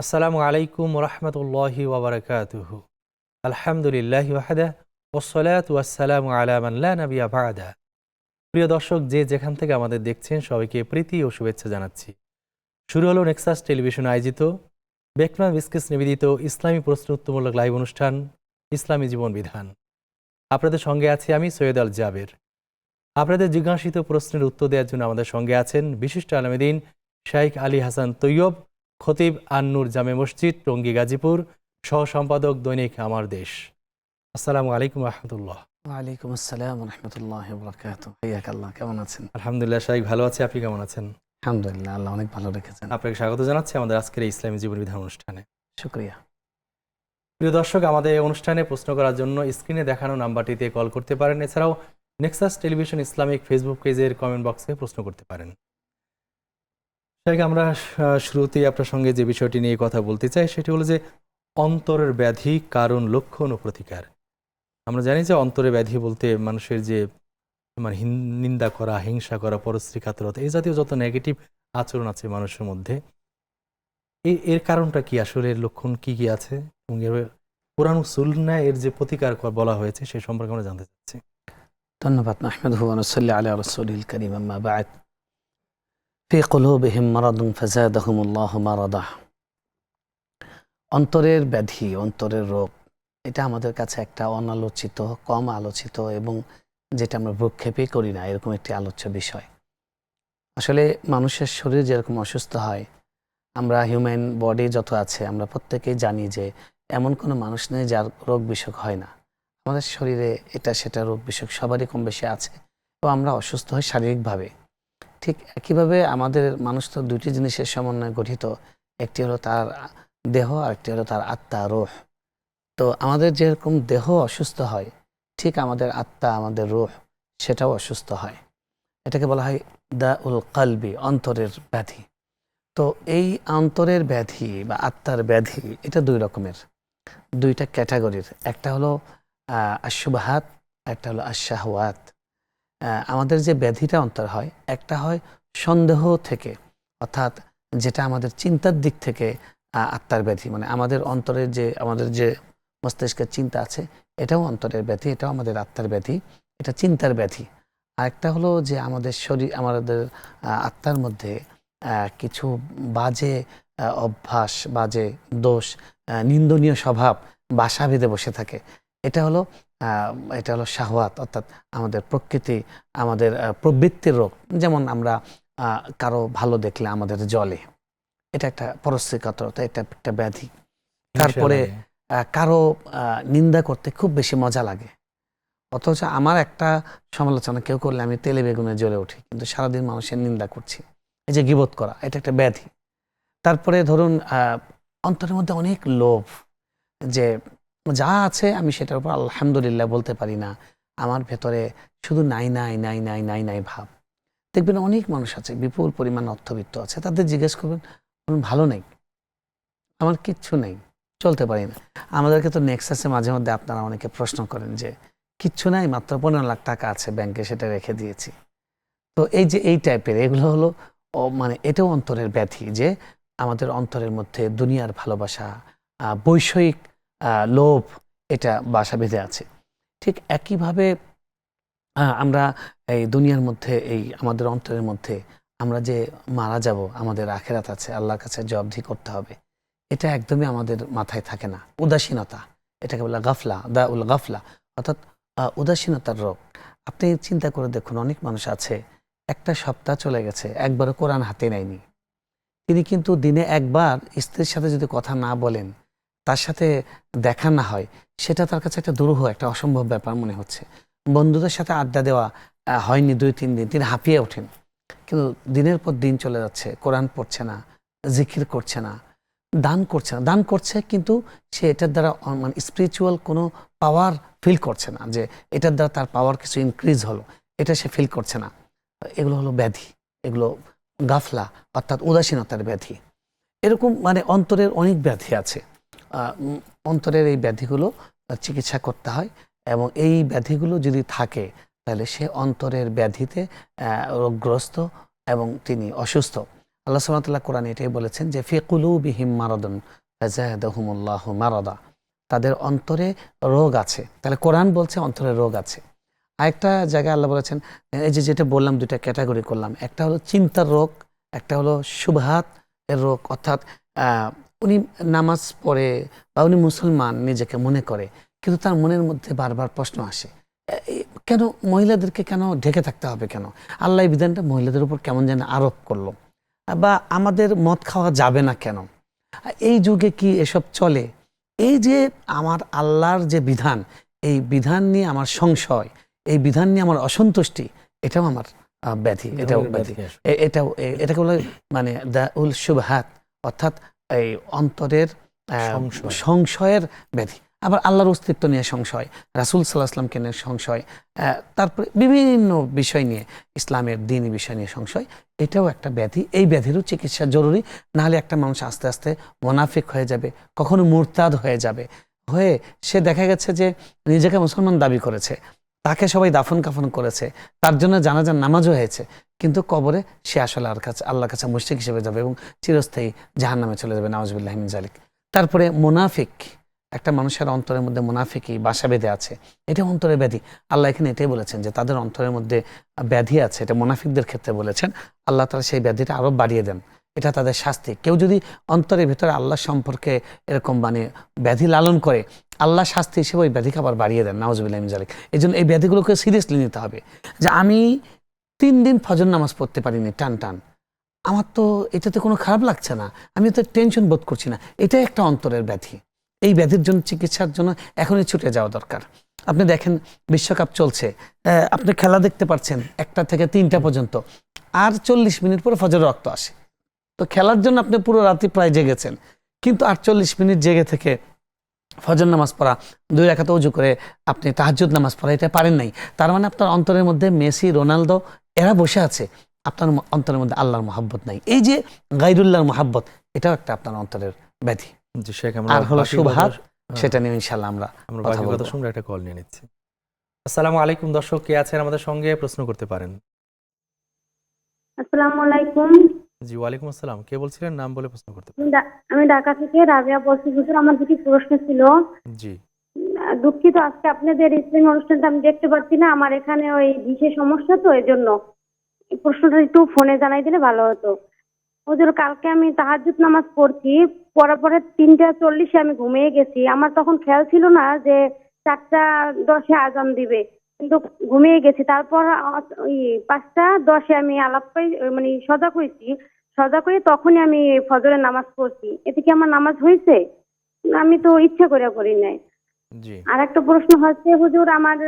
আসসালামু আলাইকুম রহমতুল্লাহি ওবরাকাতুহু। আলহামদুলিল্লাহি ওয়াহদা ওয়াসসালাতু ওয়াসসালামু আলা মান লা নাবিয়্যা বা'দা। প্রিয় দর্শক, যে যেখান থেকে আমাদের দেখছেন সবাইকে প্রীতি ও শুভেচ্ছা জানাচ্ছি। শুরু হলো নেক্সাস টেলিভিশন আয়োজিত বেকম্যান বিস্কিস নিবেদিত ইসলামী প্রশ্ন উত্তরমূলক লাইভ অনুষ্ঠান ইসলামী জীবন বিধান। আপনাদের সঙ্গে আছি আমি সৈয়দ আল জাবের। আপনাদের জিজ্ঞাসিত প্রশ্নের উত্তর দেওয়ার জন্য আমাদের সঙ্গে আছেন বিশিষ্ট আলেমদ্বীন শাইখ আলী হাসান তৈয়ব, খতিব আন-নূর জামে মসজিদ, টঙ্গী, গাজীপুর, সহ সম্পাদক দৈনিক আমার দেশ। আসসালামু আলাইকুম রহমতুল্লাহ। ওয়ালাইকুম আসসালাম রহমতুল্লাহ বরকাতুহু। হাইয়াকাল্লাহ, কেমন আছেন? আলহামদুলিল্লাহ শাইখ, ভালো আছি। আপনি কেমন আছেন? আলহামদুলিল্লাহ, আল্লাহ অনেক ভালো রেখেছেন। আপনাকে স্বাগত জানাচ্ছি আমাদের আজকের এই ইসলামী জীবন বিধান অনুষ্ঠানে। শুকরিয়া। প্রিয় দর্শক, আমাদের এই অনুষ্ঠানে প্রশ্ন করার জন্য স্ক্রিনে দেখানো নাম্বারটিতে কল করতে পারেন। এছাড়াও নেক্সাস টেলিভিশন ইসলামিক ফেসবুক পেজের কমেন্ট বক্সে প্রশ্ন করতে পারেন। শাইখ, আমরা শুরুতেই আপনার সঙ্গে যে বিষয়টি নিয়ে কথা বলতে চাই সেটি হলো যে অন্তরের ব্যাধি, কারণ, লক্ষণ ও প্রতিকার। আমরা জানি যে অন্তরে ব্যাধি বলতে মানুষের যে নিন্দা করা, হিংসা করা, পরশ্রী কাতরতা, এই জাতীয় যত নেগেটিভ আচরণ আছে মানুষের মধ্যে, এর কারণটা কি, আসলে এর লক্ষণ কি কি আছে এবং এর কোরআন ও সুন্নাহ এর যে প্রতিকার বলা হয়েছে সে সম্পর্কে আমরা জানতে চাচ্ছি। ধন্যবাদ। নাহমাদুহু ওয়া নুসাল্লি আলা রাসূলিল কারীম, আম্মা বা'দ। ফি কুলুবিহিম মারাদুন ফাযাদাহুমুল্লাহু মারাদা। অন্তরের ব্যাধি, অন্তরের রোগ, এটা আমাদের কাছে একটা অনালোচিত, কম আলোচিত এবং যেটা আমরা ভ্রুক্ষেপই করি না এরকম একটি আলোচ্য বিষয়। আসলে মানুষের শরীর যেরকম অসুস্থ হয়, আমরা হিউম্যান বডি যত আছে আমরা প্রত্যেকেই জানি যে এমন কোনো মানুষ নেই যার রোগ বিসুখ হয় না। আমাদের শরীরে এটা সেটা রোগ বিসুখ সবারই কম বেশি আছে এবং আমরা অসুস্থ হই শারীরিকভাবে। ঠিক একইভাবে আমাদের মানুষ তো দুটি জিনিসের সমন্বয়ে গঠিত, একটি হলো তার দেহ আর একটি হলো তার আত্মা, রূহ। তো আমাদের যেরকম দেহ অসুস্থ হয়, ঠিক আমাদের আত্মা, আমাদের রূহ সেটাও অসুস্থ হয়। এটাকে বলা হয় দাউল কলবি, অন্তরের ব্যাধি। তো এই অন্তরের ব্যাধি বা আত্মার ব্যাধি এটা দুই রকমের, দুইটা ক্যাটাগরির। একটা হলো আশুবাহাত, একটা হলো আশাহওয়াত। আমাদের যে ব্যাধিটা অন্তর হয়, একটা হয় সন্দেহ থেকে, অর্থাৎ যেটা আমাদের চিন্তার দিক থেকে আত্মার ব্যাধি, মানে আমাদের অন্তরের যে আমাদের যে মস্তিষ্কের চিন্তা আছে এটাও অন্তরের ব্যাধি, এটাও আমাদের আত্মার ব্যাধি, এটা চিন্তার ব্যাধি। আরেকটা হলো যে আমাদের শরীর, আমাদের আত্মার মধ্যে কিছু বাজে অভ্যাস, বাজে দোষ, নিন্দনীয় স্বভাব বাসা বেঁধে বসে থাকে। এটা হলো শাহওয়াত, অর্থাৎ আমাদের প্রকৃতি, আমাদের প্রবৃত্তির রোগ। যেমন আমরা কারো ভালো দেখলে আমাদের জলে, এটা একটা পরশ্রী কাতরতা, এটা একটা ব্যাধি। তারপরে কারো নিন্দা করতে খুব বেশি মজা লাগে, অথচ আমার একটা সমালোচনা কেউ করলে আমি তেলে বেগুনে জ্বলে উঠি, কিন্তু সারাদিন মানুষের নিন্দা করছি। এই যে গীবত করা, এটা একটা ব্যাধি। তারপরে ধরুন অন্তরের মধ্যে অনেক লোভ, যে যা আছে আমি সেটার উপর আলহামদুলিল্লাহ বলতে পারি না, আমার ভেতরে শুধু নাই নাই নাই নাই নাই নাই ভাব। দেখবেন অনেক মানুষ আছে, বিপুল পরিমাণ অর্থবিত্ত আছে, তাদের জিজ্ঞেস করবেন ভালো নেই, আমার কিচ্ছু নেই, চলতে পারি না। আমাদেরকে তো নেক্সাসে মাঝে মধ্যে আপনারা অনেকে প্রশ্ন করেন যে কিচ্ছু নাই, মাত্র 15 লাখ টাকা আছে ব্যাংকে, সেটা রেখে দিয়েছি। তো এই যে এই টাইপের, এগুলো হলো মানে এটাও অন্তরের ব্যাধি, যে আমাদের অন্তরের মধ্যে দুনিয়ার ভালোবাসা, বৈষয়িক লোভ, এটা বাসা বেঁধে আছে। ঠিক একইভাবে আমরা এই দুনিয়ার মধ্যে, এই আমাদের অন্তরের মধ্যে আমরা যে মারা যাব, আমাদের আখেরাত আছে, আল্লাহর কাছে জবাবদিহি করতে হবে, এটা একদমই আমাদের মাথায় থাকে না। উদাসীনতা, এটাকে বলা গাফলা, দাউল গাফলা, অর্থাৎ উদাসীনতার রোগ। আপনি চিন্তা করে দেখুন, অনেক মানুষ আছে একটা সপ্তাহ চলে গেছে একবারও কোরআন হাতে নেয়নি। তিনি কিন্তু দিনে একবার স্ত্রীর সাথে যদি কথা না বলেন, তার সাথে দেখা না হয়, সেটা তার কাছে একটা দুরূহ, একটা অসম্ভব ব্যাপার মনে হচ্ছে। বন্ধুদের সাথে আড্ডা দেওয়া হয়নি 2-3 দিন, তিনি হাঁপিয়ে ওঠেন। কিন্তু দিনের পর দিন চলে যাচ্ছে, কোরআন পড়ছে না, জিকির করছে না, দান করছে না। দান করছে কিন্তু সে এটার দ্বারা মানে স্পিরিচুয়াল কোনো পাওয়ার ফিল করছে না, যে এটার দ্বারা তার পাওয়ার কিছু ইনক্রিজ হলো, এটা সে ফিল করছে না। এগুলো হলো ব্যাধি, এগুলো গাফলা, অর্থাৎ উদাসীনতার ব্যাধি। এরকম মানে অন্তরের অনেক ব্যাধি আছে। অন্তরের এই ব্যাধিগুলো চিকিৎসা করতে হয়, এবং এই ব্যাধিগুলো যদি থাকে তাহলে সে অন্তরের ব্যাধিতে রোগগ্রস্ত এবং তিনি অসুস্থ। আল্লাহ সুবহানাহু ওয়া তাআলা কোরআনে এটাই বলেছেন যে ফি কুলুবিহিম মারাদুন ফাযাদাহুমুল্লাহু মারাদা, তাদের অন্তরে রোগ আছে। তাহলে কোরআন বলছে অন্তরে রোগ আছে। আরেকটা জায়গায় আল্লাহ বলেছেন, এই যে যেটা বললাম দুইটা ক্যাটাগরি করলাম, একটা হলো চিন্তার রোগ, একটা হলো শুবহাত এর রোগ, অর্থাৎ উনি নামাজ পড়ে বা উনি মুসলমান নিজেকে মনে করে, কিন্তু তার মনের মধ্যে বারবার প্রশ্ন আসে, কেন মহিলাদেরকে কেন ঢেকে থাকতে হবে, কেন আল্লাহ এই বিধানটা মহিলাদের উপর কেমন যেন আরোপ করলো, বা আমাদের মদ খাওয়া যাবে না কেন, এই যুগে কি এসব চলে? এই যে আমার আল্লাহর যে বিধান, এই বিধান নিয়ে আমার সংশয়, এই বিধান নিয়ে আমার অসন্তুষ্টি, এটাও আমার ব্যাধি, এটাও ধরনের ব্যাধি। ব্যাধি আসলে। এটাকে বলে মানে দা উল শুবহাত, অর্থাৎ এই অন্তরের সংশয়। সংশয়ের ব্যাধি। আবার আল্লাহর অস্তিত্ব নিয়ে সংশয়, রাসূল সাল্লাল্লাহু আলাইহি ওয়াসাল্লামকে নিয়ে সংশয়, তারপরে বিভিন্ন বিষয় নিয়ে, ইসলামের দ্বীনি বিষয় নিয়ে সংশয়, এটাও একটা ব্যাধি। এই ব্যাধিরও চিকিৎসা জরুরি, নাহলে একটা মানুষ আস্তে আস্তে মোনাফিক হয়ে যাবে, কখনো মুরতাদ হয়ে যাবে, হয়ে সে দেখা গেছে যে নিজেকে মুসলমান দাবি করেছে, তাকে সবাই দাফন কাফন করেছে, তার জন্য জানাজার নামাজও হয়েছে, কিন্তু কবরে সে আসলে আল্লাহর কাছে মুশরিক হিসেবে যাবে এবং চিরস্থায়ী জাহান্নামে চলে যাবে, নাউজুবিল্লাহি মিন যালিক। তারপরে মুনাফিক, একটা মানুষের অন্তরের মধ্যে মুনাফিকি বাসা বেঁধে আছে, এটা অন্তরের ব্যাধি। আল্লাহ এখানে এটাই বলেছেন যে তাদের অন্তরের মধ্যে ব্যাধি আছে, এটা মুনাফিকদের ক্ষেত্রে বলেছেন। আল্লাহ তাআলা সেই ব্যাধিটা আরো বাড়িয়ে দেন, এটা তাদের শাস্তি। কেউ যদি অন্তরের ভিতরে আল্লাহ সম্পর্কে এরকম মানে ব্যাধি লালন করে, আল্লাহ শাস্তি হিসেবে ওই ব্যাধিকে আবার বাড়িয়ে দেন, নাউজুবিল্লাহি মিন যালিক। এই জন্য এই ব্যাধিগুলোকে সিরিয়াসলি নিতে হবে। যে আমি 3 দিন ফজর নামাজ পড়তে পারিনি টান টান, আমার তো এটাতে কোনো খারাপ লাগছে না, আমি তো টেনশন বোধ করছি না, এটাই একটা অন্তরের ব্যাধি। এই ব্যাধির জন্য চিকিৎসার জন্য এখনই ছুটে যাওয়া দরকার। আপনি দেখেন বিশ্বকাপ চলছে, আপনি খেলা দেখতে পাচ্ছেন 1টা থেকে 3টা পর্যন্ত, আর 40 মিনিট পরে ফজর রক্ত আসে। তো খেলার জন্য আপনি পুরো রাতে প্রায় জেগেছেন, কিন্তু 48 মিনিট জেগে থেকে ফজর নামাজ পড়া, 2 রাকাত ওযু করে আপনি তাহাজ্জুদ নামাজ পড়া, এটা পারেন নাই। তার মানে আপনার অন্তরের মধ্যে মেসি, রোনালদো এরা বসে আছে, আপনার অন্তরের মধ্যে আল্লাহর মহব্বত নাই। এই যে গায়রুল্লাহর মহব্বত, এটাও একটা আপনার অন্তরের ব্যাধি। জি শেখ, আর হলো বাকি শুবহাত, কথা, সেটা নিয়ে ইনশাআল্লাহ আমরা আমরা কথা বাকি কথা বলবো। শুনবো। একটা কল নিয়ে নিচ্ছি। আসসালামু আলাইকুম দর্শক, কে আছেন আমাদের সঙ্গে, প্রশ্ন করতে পারেন। আসসালামু আলাইকুম। জি ওয়ালাইকুম আসসালাম, কে বলছিলেন, নাম বলে প্রশ্ন করতে আমি পারেন। আমি ঢাকা থেকে রাবেয়া বলছি। হুজুর, আমার দুটি প্রশ্ন ছিল। জি দুঃখিত, আজকে আপনাদের ইসলামী অনুষ্ঠানটা আমি দেখতে পাচ্ছি না, আমার এখানে ওই বিশেষ সমস্যা, তো এই জন্য এই প্রশ্নটা একটু ফোনে জানাই দিলে ভালো হতো। হুজুর, কালকে আমি তাহাজ্জুদ নামাজ পড়ছি, পড়ার পরে 3টা 40-এ আমি ঘুমিয়ে গেছি। আমার তখন খেয়াল ছিল না যে 4টা 10-এ আজান দিবে, কিন্তু ঘুমিয়ে গেছি। তারপর ওই 5টা 10-এ আমি আলাপ পাই, মানে সজাগ হয়েছি। সজাগ হয়ে তখনই আমি ফজরের নামাজ পড়ছি। এতে কি আমার নামাজ হয়েছে? আমি তো ইচ্ছা করে করি নাই। জি আর একটা প্রশ্ন হচ্ছে হুজুর, আমার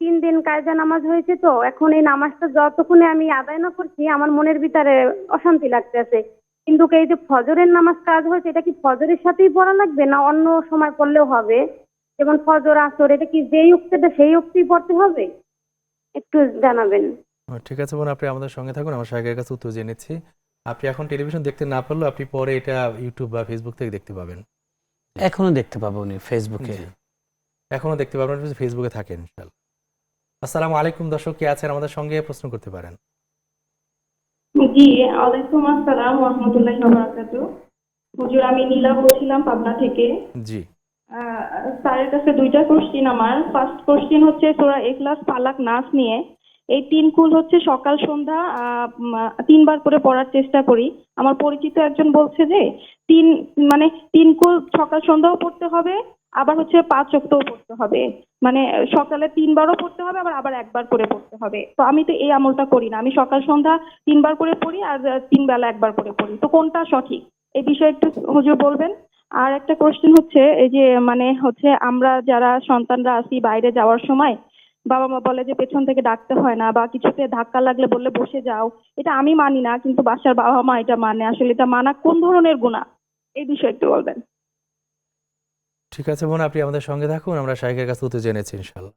3 দিন কায়দা নামাজ হয়েছে, তো এখন এই নামাজটা যতক্ষণে আমি আদায় না করছি আমার মনের ভিতরে অশান্তি লাগতেছে। কিন্তু এই যে ফজরের নামাজ কাজ হয়েছে, এটা কি ফজরের সাথেই পড়া লাগবে না অন্য সময় পড়লেও হবে? যেমন ফজর, আসর, এটা কি যেই উক্তটা সেই উক্তেই পড়তে হবে? একটু জানাবেন। ঠিক আছে বোন, আপনি আমাদের সঙ্গে থাকুন, আমার শাহের কাছে উত্তর জেনেছি। আপনি এখন টেলিভিশন দেখতে না পারলেও আপনি পরে এটা ইউটিউব বা ফেসবুক থেকে দেখতে পাবেন। এখনো দেখতে পাবো উনি ফেসবুকে। জি এখনো দেখতে পাবেন, আপনি ফেসবুকে থাকেন ইনশাআল্লাহ। আসসালামু আলাইকুম দর্শক, কে আছেন আমাদের সঙ্গে, প্রশ্ন করতে পারেন। জি, ওয়ালাইকুম আসসালাম ওয়া রাহমাতুল্লাহি ওয়া বারাকাতুহু। হুজুর, আমি নীলা বলছিলাম পাবনা থেকে। জি আহ, স্যারের কাছে 2টা কোশ্চেন আমার। ফার্স্ট কোশ্চেন হচ্ছে সূরা ইখলাস, ফালাক, নাস নিয়ে। এই 3 কুল হচ্ছে সকাল সন্ধ্যা 3 বার করে পড়ার চেষ্টা করি। আমার পরিচিত একজন বলছে যে 3 মানে 3 কুল সকাল সন্ধ্যাও পড়তে হবে, আবার হচ্ছে 5 ওয়াক্তও পড়তে হবে। মানে সকালে 3 বারও পড়তে হবে, আবার আবার 1 বার করে পড়তে হবে। তো আমি তো এই আমলটা করি না, আমি সকাল সন্ধ্যা 3 বার করে পড়ি, আর 3 বেলা 1 বার করে পড়ি। তো কোনটা সঠিক, এই বিষয়ে একটু হুজুর বলবেন। আর একটা কোশ্চেন হচ্ছে, এই যে মানে হচ্ছে আমরা যারা সন্তানরা আছি, বাইরে যাওয়ার সময় বাবা মা বলে যে পেছন থেকে ডাকতে হয় না, বা কিছুতে ধাক্কা লাগলে বললে বসে যাও। এটা আমি মানি না, কিন্তু বাসার বাবা মা এটা মানে। আসলে এটা মানা কোন ধরনের গুনাহ, এই বিষয়ে একটু বলবেন। ঠিক আছে বোন, আপনি আমাদের সঙ্গে থাকুন, আমরা শাহের কাছে উত্তর জেনেছি ইনশাআল্লাহ।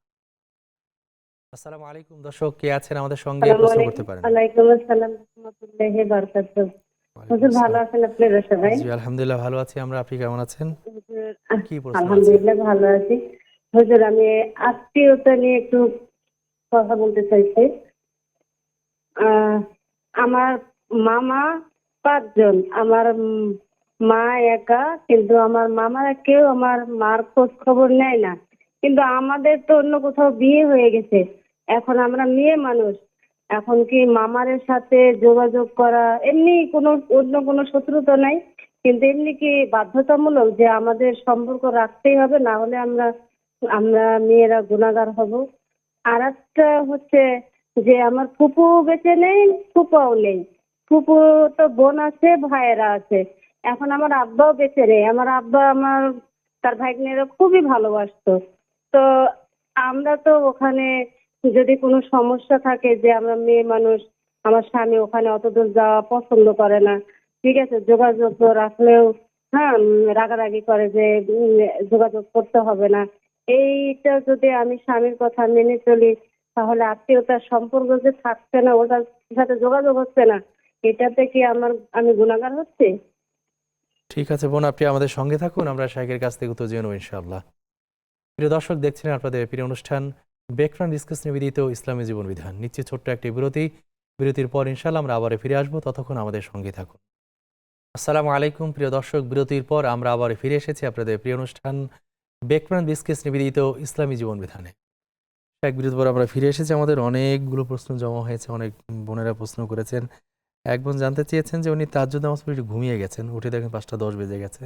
আসসালামু আলাইকুম দর্শক, কে আছেন আমাদের সঙ্গে, আসসালামু প্রশ্ন আলাইকুম। করতে পারেন। ওয়ালাইকুম আসসালাম ওয়া রাহমাতুল্লাহি ওয়া বারাকাতুহু। ওয়ালাইকুম হুজুর, ভালো আসসালাম। আছেন আপনারা সবাই? জি আলহামদুলিল্লাহ ভালো আছি আমরা, আপনি কেমন আছেন? হুজুর, কি প্রশ্ন আছে? আলহামদুলিল্লাহ ভালো আছি। হুজুর, আমি আত্মীয়তা নিয়ে একটু কথা বলতে চাইছি। আহ, আমার মামা 5 জন। আমার মা একা, কিন্তু আমার মামারা কেউ আমার মার খোঁজ খবর নেয় না। কিন্তু আমাদের তো অন্য কোথাও বিয়ে হয়ে গেছে, এখন আমরা মেয়ে মানুষ। এখন কি মামারের সাথে যোগাযোগ করা এমনি কোনো অন্য কোনো শত্রুতা নাই, কিন্তু এমনি কি বাধ্যতামূলক যে আমাদের সম্পর্ক রাখতেই হবে, না হলে আমরা আমরা মেয়েরা গুনাহগার হব? আর একটা হচ্ছে যে আমার ফুপু বেঁচে নেই, ফুপাও নেই। ফুপু তো বোন আছে, ভাইয়েরা আছে। এখন আমার আব্বাও বেঁচে নেই। আমার আব্বা আমার তার ভাগ্নেরা খুবই ভালোবাসতো। তো আমরা তো ওখানে যদি কোনো সমস্যা থাকে, যে আমরা মেয়ে মানুষ, আমার স্বামী ওখানে অত দূর যাওয়া পছন্দ করে না। ঠিক আছে, যোগাযোগ তো রাখলেও হ্যাঁ রাগারাগি করে যে যোগাযোগ করতে হবে না। এইটা যদি আমি স্বামীর কথা মেনে চলি, তাহলে আত্মীয়তার সম্পর্ক যে থাকছে না, ওটার সাথে যোগাযোগ হচ্ছে না, এটাতে কি আমি গুনাহগার হচ্ছি? ঠিক আছে বোন, আপনি আমাদের সঙ্গে থাকুন, আমরা শাইখের কাছ থেকে উত্তর জেনে নেব ইনশাআল্লাহ। প্রিয় দর্শক, দেখছিলেন আপনাদের প্রিয় অনুষ্ঠান ব্রেকফাস্ট ডিসকাস নিবেদিত ইসলামী জীবন বিধান। নিচ্ছে ছোট্ট একটি বিরতির পর ইনশাআল্লাহ আমরা আবার ফিরে আসবো, ততক্ষণ আমাদের সঙ্গে থাকুন। আসসালামু আলাইকুম প্রিয় দর্শক, বিরতির পর আমরা আবার ফিরে এসেছি আপনাদের প্রিয় অনুষ্ঠান ব্রেকফাস্ট ডিসকাস নিবেদিত ইসলামী জীবন বিধানে। এক বিরতির পর আমরা ফিরে এসেছি। আমাদের অনেকগুলো প্রশ্ন জমা হয়েছে, অনেক বোনেরা প্রশ্ন করেছেন। এক বোন জানতে চেয়েছেন যে উনি তাহাজ্জুদ নামাজ পড়ে একটু ঘুমিয়ে গেছেন, উঠে দেখেন 5টা 10 বেজে গেছে,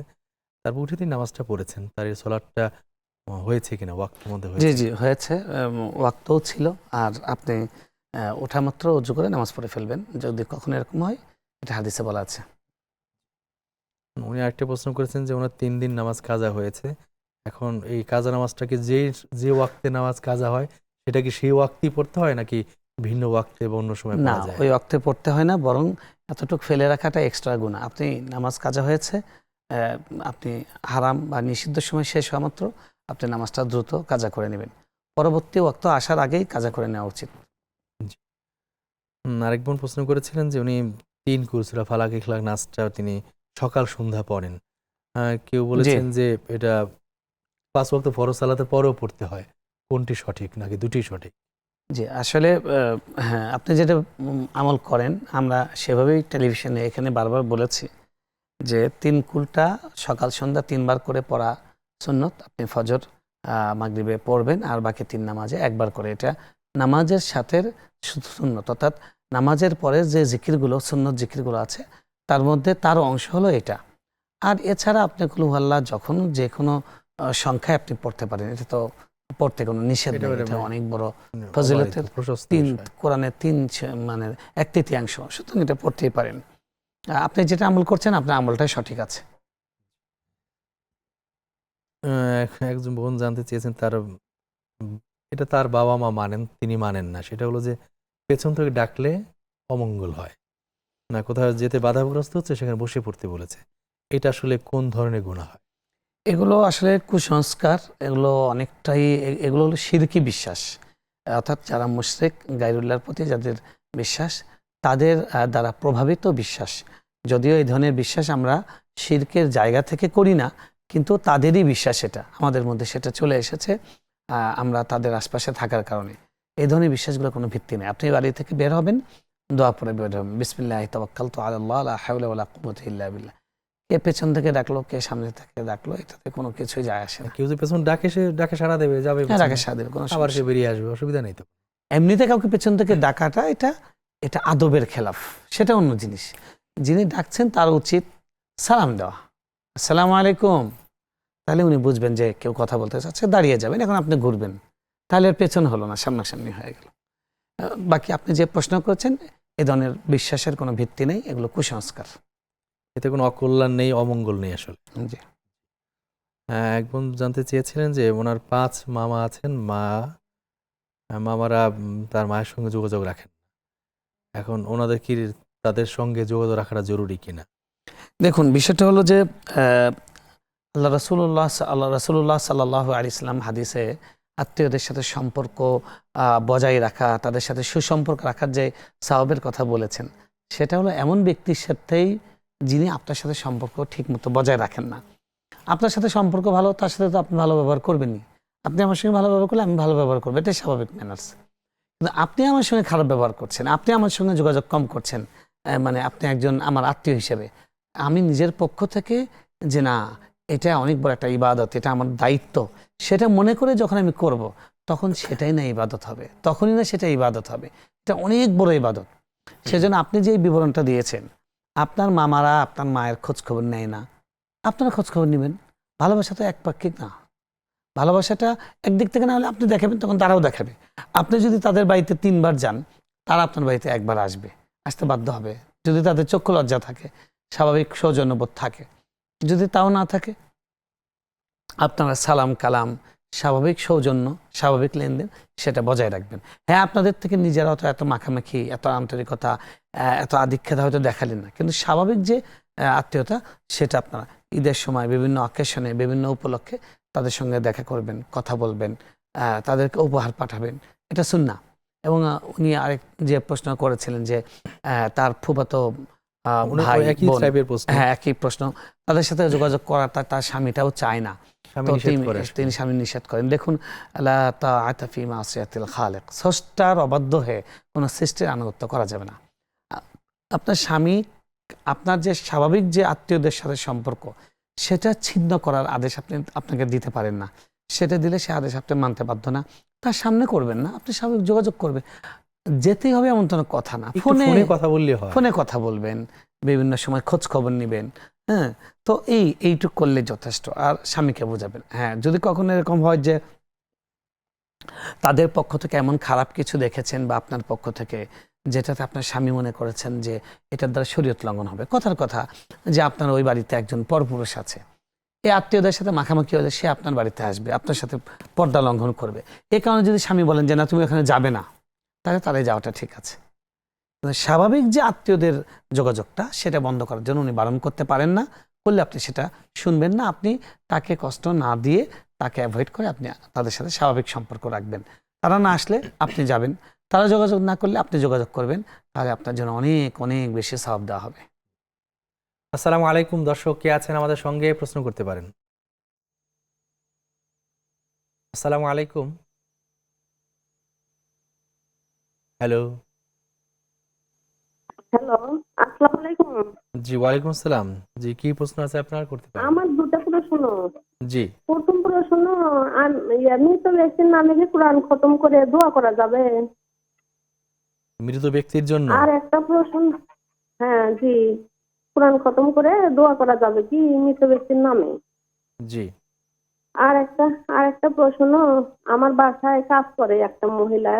তারপর উঠে তিনি নামাজটা পড়েছেন, তার এই সলাটটা হয়েছে কিনা, ওয়াক্তের মধ্যে জি হয়েছে? জি হয়েছে, ওয়াক্তও ছিল। আর আপনি ওঠা মাত্র অজু করে নামাজ পড়ে ফেলবেন যদি কখনো এরকম হয়, এটা হাদিসে বলা আছে। উনি আরেকটা প্রশ্ন করেছেন যে ওনার 3 দিন নামাজ কাজা হয়েছে, এখন এই কাজা নামাজটাকে যে যে ওয়াক্তে নামাজ কাজা হয় সেটা কি সেই ওয়াক্তেই পড়তে হয়, নাকি ভিন্ন ওয়াক্তে বা অন্য সময় না, পড়া যায়? ওই ওয়াক্তে পড়তে হয় না, বরং এতটুকু ফেলে রাখাটা এক্সট্রা গুনাহ। আপনি নামাজ কাজা হয়েছে, আপনি হারাম বা নিষিদ্ধ সময় শেষ হওয়া মাত্র আপনি নামাজটা দ্রুত কাজা করে নেবেন। পরবর্তী ওয়াক্ত আসার আগেই কাজা করে নেওয়া উচিত। জি। আরেক বোন প্রশ্ন করেছিলেন যে উনি 3 সূরা ফালাক ইখলাস নাসটা তিনি সকাল সন্ধ্যা পড়েন। কেউ বলেছেন যে এটা 5 ওয়াক্ত ফরজ সালাতের পরেও পড়তে হয়, কোনটি সঠিক নাকি দুটি সঠিক? জি, আসলে হ্যাঁ, আপনি যেটা আমল করেন, আমরা সেভাবেই টেলিভিশনে এখানে বারবার বলেছি যে 3 কুলটা সকাল সন্ধ্যা 3 বার করে পড়া সুন্নত। আপনি ফজর মাগরিবে পড়বেন, আর বাকি 3 নামাজে একবার করে। এটা নামাজের সাথে সুন্নত, অর্থাৎ নামাজের পরে যে জিকিরগুলো সুন্নত জিকিরগুলো আছে তার মধ্যে তার অংশ হলো এটা। আর এছাড়া আপনি কুল হুয়াল্লাহ যখন যে কোনো সংখ্যায় আপনি পড়তে পারেন, এটা তো পড়তে কোনো নিষেধ নেই। এটা অনেক বড় ফজিলতের প্রশস্ত 3 বিষয়। কোরআনের 3 মানে 1/3, সুতরাং এটা পড়তেই পারেন। আপনি যেটা আমল করছেন আপনার আমলটাই সঠিক আছে। একজন বোন জানতে চেয়েছেন এটা তার বাবা মা মানেন, তিনি মানেন না। সেটা হলো যে পেছন থেকে ডাকলে অমঙ্গল হয়, না কোথাও যেতে বাধাগ্রস্ত হচ্ছে সেখানে বসে পড়তে বলেছে, এটা আসলে কোন ধরনের গুনাহ হয়? এগুলো আসলে কুসংস্কার, এগুলো অনেকটাই এগুলো হলো শিরকি বিশ্বাস। অর্থাৎ যারা মুশরিক, গায়রুল্লাহর প্রতি যাদের বিশ্বাস, তাদের দ্বারা প্রভাবিত বিশ্বাস। যদিও এই ধরনের বিশ্বাস আমরা শিরকের জায়গা থেকে করি না, কিন্তু তাদেরই বিশ্বাস, এটা আমাদের মধ্যে সেটা চলে এসেছে আমরা তাদের আশপাশে থাকার কারণে। এই ধরনের বিশ্বাসগুলো কোনো ভিত্তি নেই। আপনি বাড়ি থেকে বের হবেন, দোয়া পড়ে বের হবেন, বিসমিল্লাহি তাওয়াক্কালতু আলাল্লাহ লা হাওলা ওয়ালা কুওয়াতা ইল্লা বিল্লাহ। কে পেছন থেকে ডাকলো, কে সামনে থেকে ডাকলো, এটাতে কোনো কিছুই যায় আসে না। কেউ যে পেছন ডাকে, সে ডাকে সাড়া দেবে, যাবে হ্যাঁ, পেছনে, ডাকে সাড়া দেবে, কোনো আবার সে সমস্যা বেরিয়ে আসবে, অসুবিধা নেই তো। এমনিতে কাউকে পেছন থেকে ডাকাটা এটা আদবের খেলাফ, সেটা অন্য জিনিস। যিনি ডাকছেন তার উচিত সালাম দেওয়া, আসসালামু আলাইকুম। তাহলে উনি বুঝবেন যে কেউ কথা বলতে চাচ্ছে, দাঁড়িয়ে যাবেন। এখন আপনি ঘুরবেন, তাহলে এর পেছন হলো না, সামনাসামনি হয়ে গেল। বাকি আপনি যে প্রশ্ন করছেন, এ ধরনের বিশ্বাসের কোনো ভিত্তি নেই, এগুলো কুসংস্কার। এতে কোনো অকল্যাণ নেই, অমঙ্গল নেই আসলে। জি। এক বোন জানতে চেয়েছিলেন যে ওনার 5 মামা আছেন, মামারা তার মায়ের সঙ্গে যোগাযোগ রাখেন, এখন ওনাদের কি তাদের সঙ্গে যোগাযোগ রাখাটা জরুরি কিনা? দেখুন, বিষয়টা হলো যে আল্লাহ রাসূলুল্লাহ সাল্লাল্লাহু আলাইহি ওয়াসাল্লাম হাদিসে আত্মীয়দের সাথে সম্পর্ক বজায় রাখা, তাদের সাথে সুসম্পর্ক রাখার যে সওয়াবের কথা বলেছেন, সেটা হলো এমন ব্যক্তির সাথেই যিনি আপনার সাথে সম্পর্ক ঠিকমতো বজায় রাখেন না। আপনার সাথে সম্পর্ক ভালো, তার সাথে তো আপনি ভালো ব্যবহার করবেনই। আপনি আমার সঙ্গে ভালো ব্যবহার করলে আমি ভালো ব্যবহার করবো, এটাই স্বাভাবিক ম্যানার্স। কিন্তু আপনি আমার সঙ্গে খারাপ ব্যবহার করছেন, আপনি আমার সঙ্গে যোগাযোগ কম করছেন, মানে আপনি একজন আমার আত্মীয় হিসেবে আমি নিজের পক্ষ থেকে যে না এটা অনেক বড় একটা ইবাদত, এটা আমার দায়িত্ব, সেটা মনে করে যখন আমি করব তখন সেটাই না ইবাদত হবে, তখনই না সেটা ইবাদত হবে। এটা অনেক বড় ইবাদত। সেজন্য আপনি যে এই বিবরণটা দিয়েছেন, আপনার মামারা আপনার মায়ের খোঁজ খবর নেয় না, আপনারা খোঁজ খবর নেবেন। ভালোবাসা তো একপাক্ষিক না, ভালোবাসাটা একদিক থেকে না হলে আপনি দেখাবেন, তখন তারাও দেখাবে। আপনি যদি তাদের বাড়িতে 3 বার যান, তারা আপনার বাড়িতে 1 বার আসবে, আসতে বাধ্য হবে। যদি তাদের চক্ষু লজ্জা থাকে, স্বাভাবিক সৌজন্যবোধ থাকে, যদি তাও না থাকে, আপনারা সালাম কালাম, স্বাভাবিক সৌজন্য, স্বাভাবিক লেনদেন সেটা বজায় রাখবেন। হ্যাঁ, আপনাদের থেকে নিজেরা হয়তো এত মাখামাখি, এত আন্তরিকতা, এত আধিক্যতা হয়তো দেখালেন না, কিন্তু স্বাভাবিক যে আত্মীয়তা, সেটা আপনারা ঈদের সময় বিভিন্ন অকেশনে, বিভিন্ন উপলক্ষে তাদের সঙ্গে দেখা করবেন, কথা বলবেন, তাদেরকে উপহার পাঠাবেন, এটা সুন্নাহ। এবং উনি আরেক যে প্রশ্ন করেছিলেন যে তার ফুফাতো ভাই একই বোন, টাইপের প্রশ্ন। হ্যাঁ একই প্রশ্ন, তাদের সাথে যোগাযোগ করাটা তার স্বামীটাও চায় না, স্বামী তো নিষেধ করে আসলে। তিনি স্বামী নিষেধ করেন। দেখুন, লা তাআতা ফি মাসিয়াতিল খালিক, স্রষ্টার অবাধ্য হয়ে কোনো সৃষ্টির আনুগত্য করা যাবে না। আপনার স্বামী আপনার যে স্বাভাবিক যে আত্মীয়দের সাথে সম্পর্ক, সেটা ছিন্ন করার আদেশ আপনাকে দিতে পারেন না। সেটা দিলে সে আদেশ আপনি মানতে বাধ্য না। তার সামনে করবেন না, আপনি স্বাভাবিক যোগাযোগ করবেন। যেতেই হবে এমন কোনো কথা না, একটু ফোনে ফোনে কথা বললে হয়। ফোনে কথা বলবেন, বিভিন্ন সময় খোঁজ খবর নেবেন। হ্যাঁ, তো এইটুক করলে যথেষ্ট। আর স্বামীকে বোঝাবেন। হ্যাঁ, যদি কখনো এরকম হয় যে তাদের পক্ষ থেকে এমন খারাপ কিছু দেখেছেন বা আপনার পক্ষ থেকে যেটাতে আপনার স্বামী মনে করেছেন যে এটার দ্বারা শরীয়ত লঙ্ঘন হবে, কথার কথা যে আপনার ওই বাড়িতে একজন পরপুরুষ আছে, এই আত্মীয়দের সাথে মাখামাখি হলে সে আপনার বাড়িতে আসবে, আপনার সাথে পর্দা লঙ্ঘন করবে, এই কারণে যদি স্বামী বলেন যে না তুমি ওখানে যাবে না, তাহলে তারাই যাওয়াটা ঠিক আছে। কিন্তু স্বাভাবিক যে আত্মীয়দের যোগাযোগটা, সেটা বন্ধ করার জন্য উনি বারণ করতে পারেন না, করলে আপনি সেটা শুনবেন না। আপনি তাকে কষ্ট না দিয়ে, তাকে অ্যাভয়েড করে আপনি তাদের সাথে স্বাভাবিক সম্পর্ক রাখবেন। তারা না আসলে আপনি যাবেন, তারা যোগাযোগ না করলে আপনি যোগাযোগ করবেন, তাহলে আপনার জন্য অনেক অনেক বেশি সওয়াব দেওয়া হবে। আসসালামু আলাইকুম দর্শক, কে আছেন আমাদের সঙ্গে প্রশ্ন করতে পারেন। আসসালামু আলাইকুম। হ্যালো। হ্যালো, আসসালামু আলাইকুম। জি, ওয়ালাইকুম আসসালাম। জি, কি প্রশ্ন আছে আপনার, করতে পারেন। আমার দুটো প্রশ্ন। জি। প্রথম প্রশ্ন, মৃত ব্যক্তির নামে কি কোরআন খতম করে দোয়া করা যাবে? মৃত ব্যক্তির জন্য। আর একটা প্রশ্ন, হ্যাঁ জি, কোরআন খতম করে দোয়া করা যাবে কি মৃত ব্যক্তির নামে? জি। আর একটা প্রশ্ন, আমার বাসায় কাজ করে একটা মহিলা,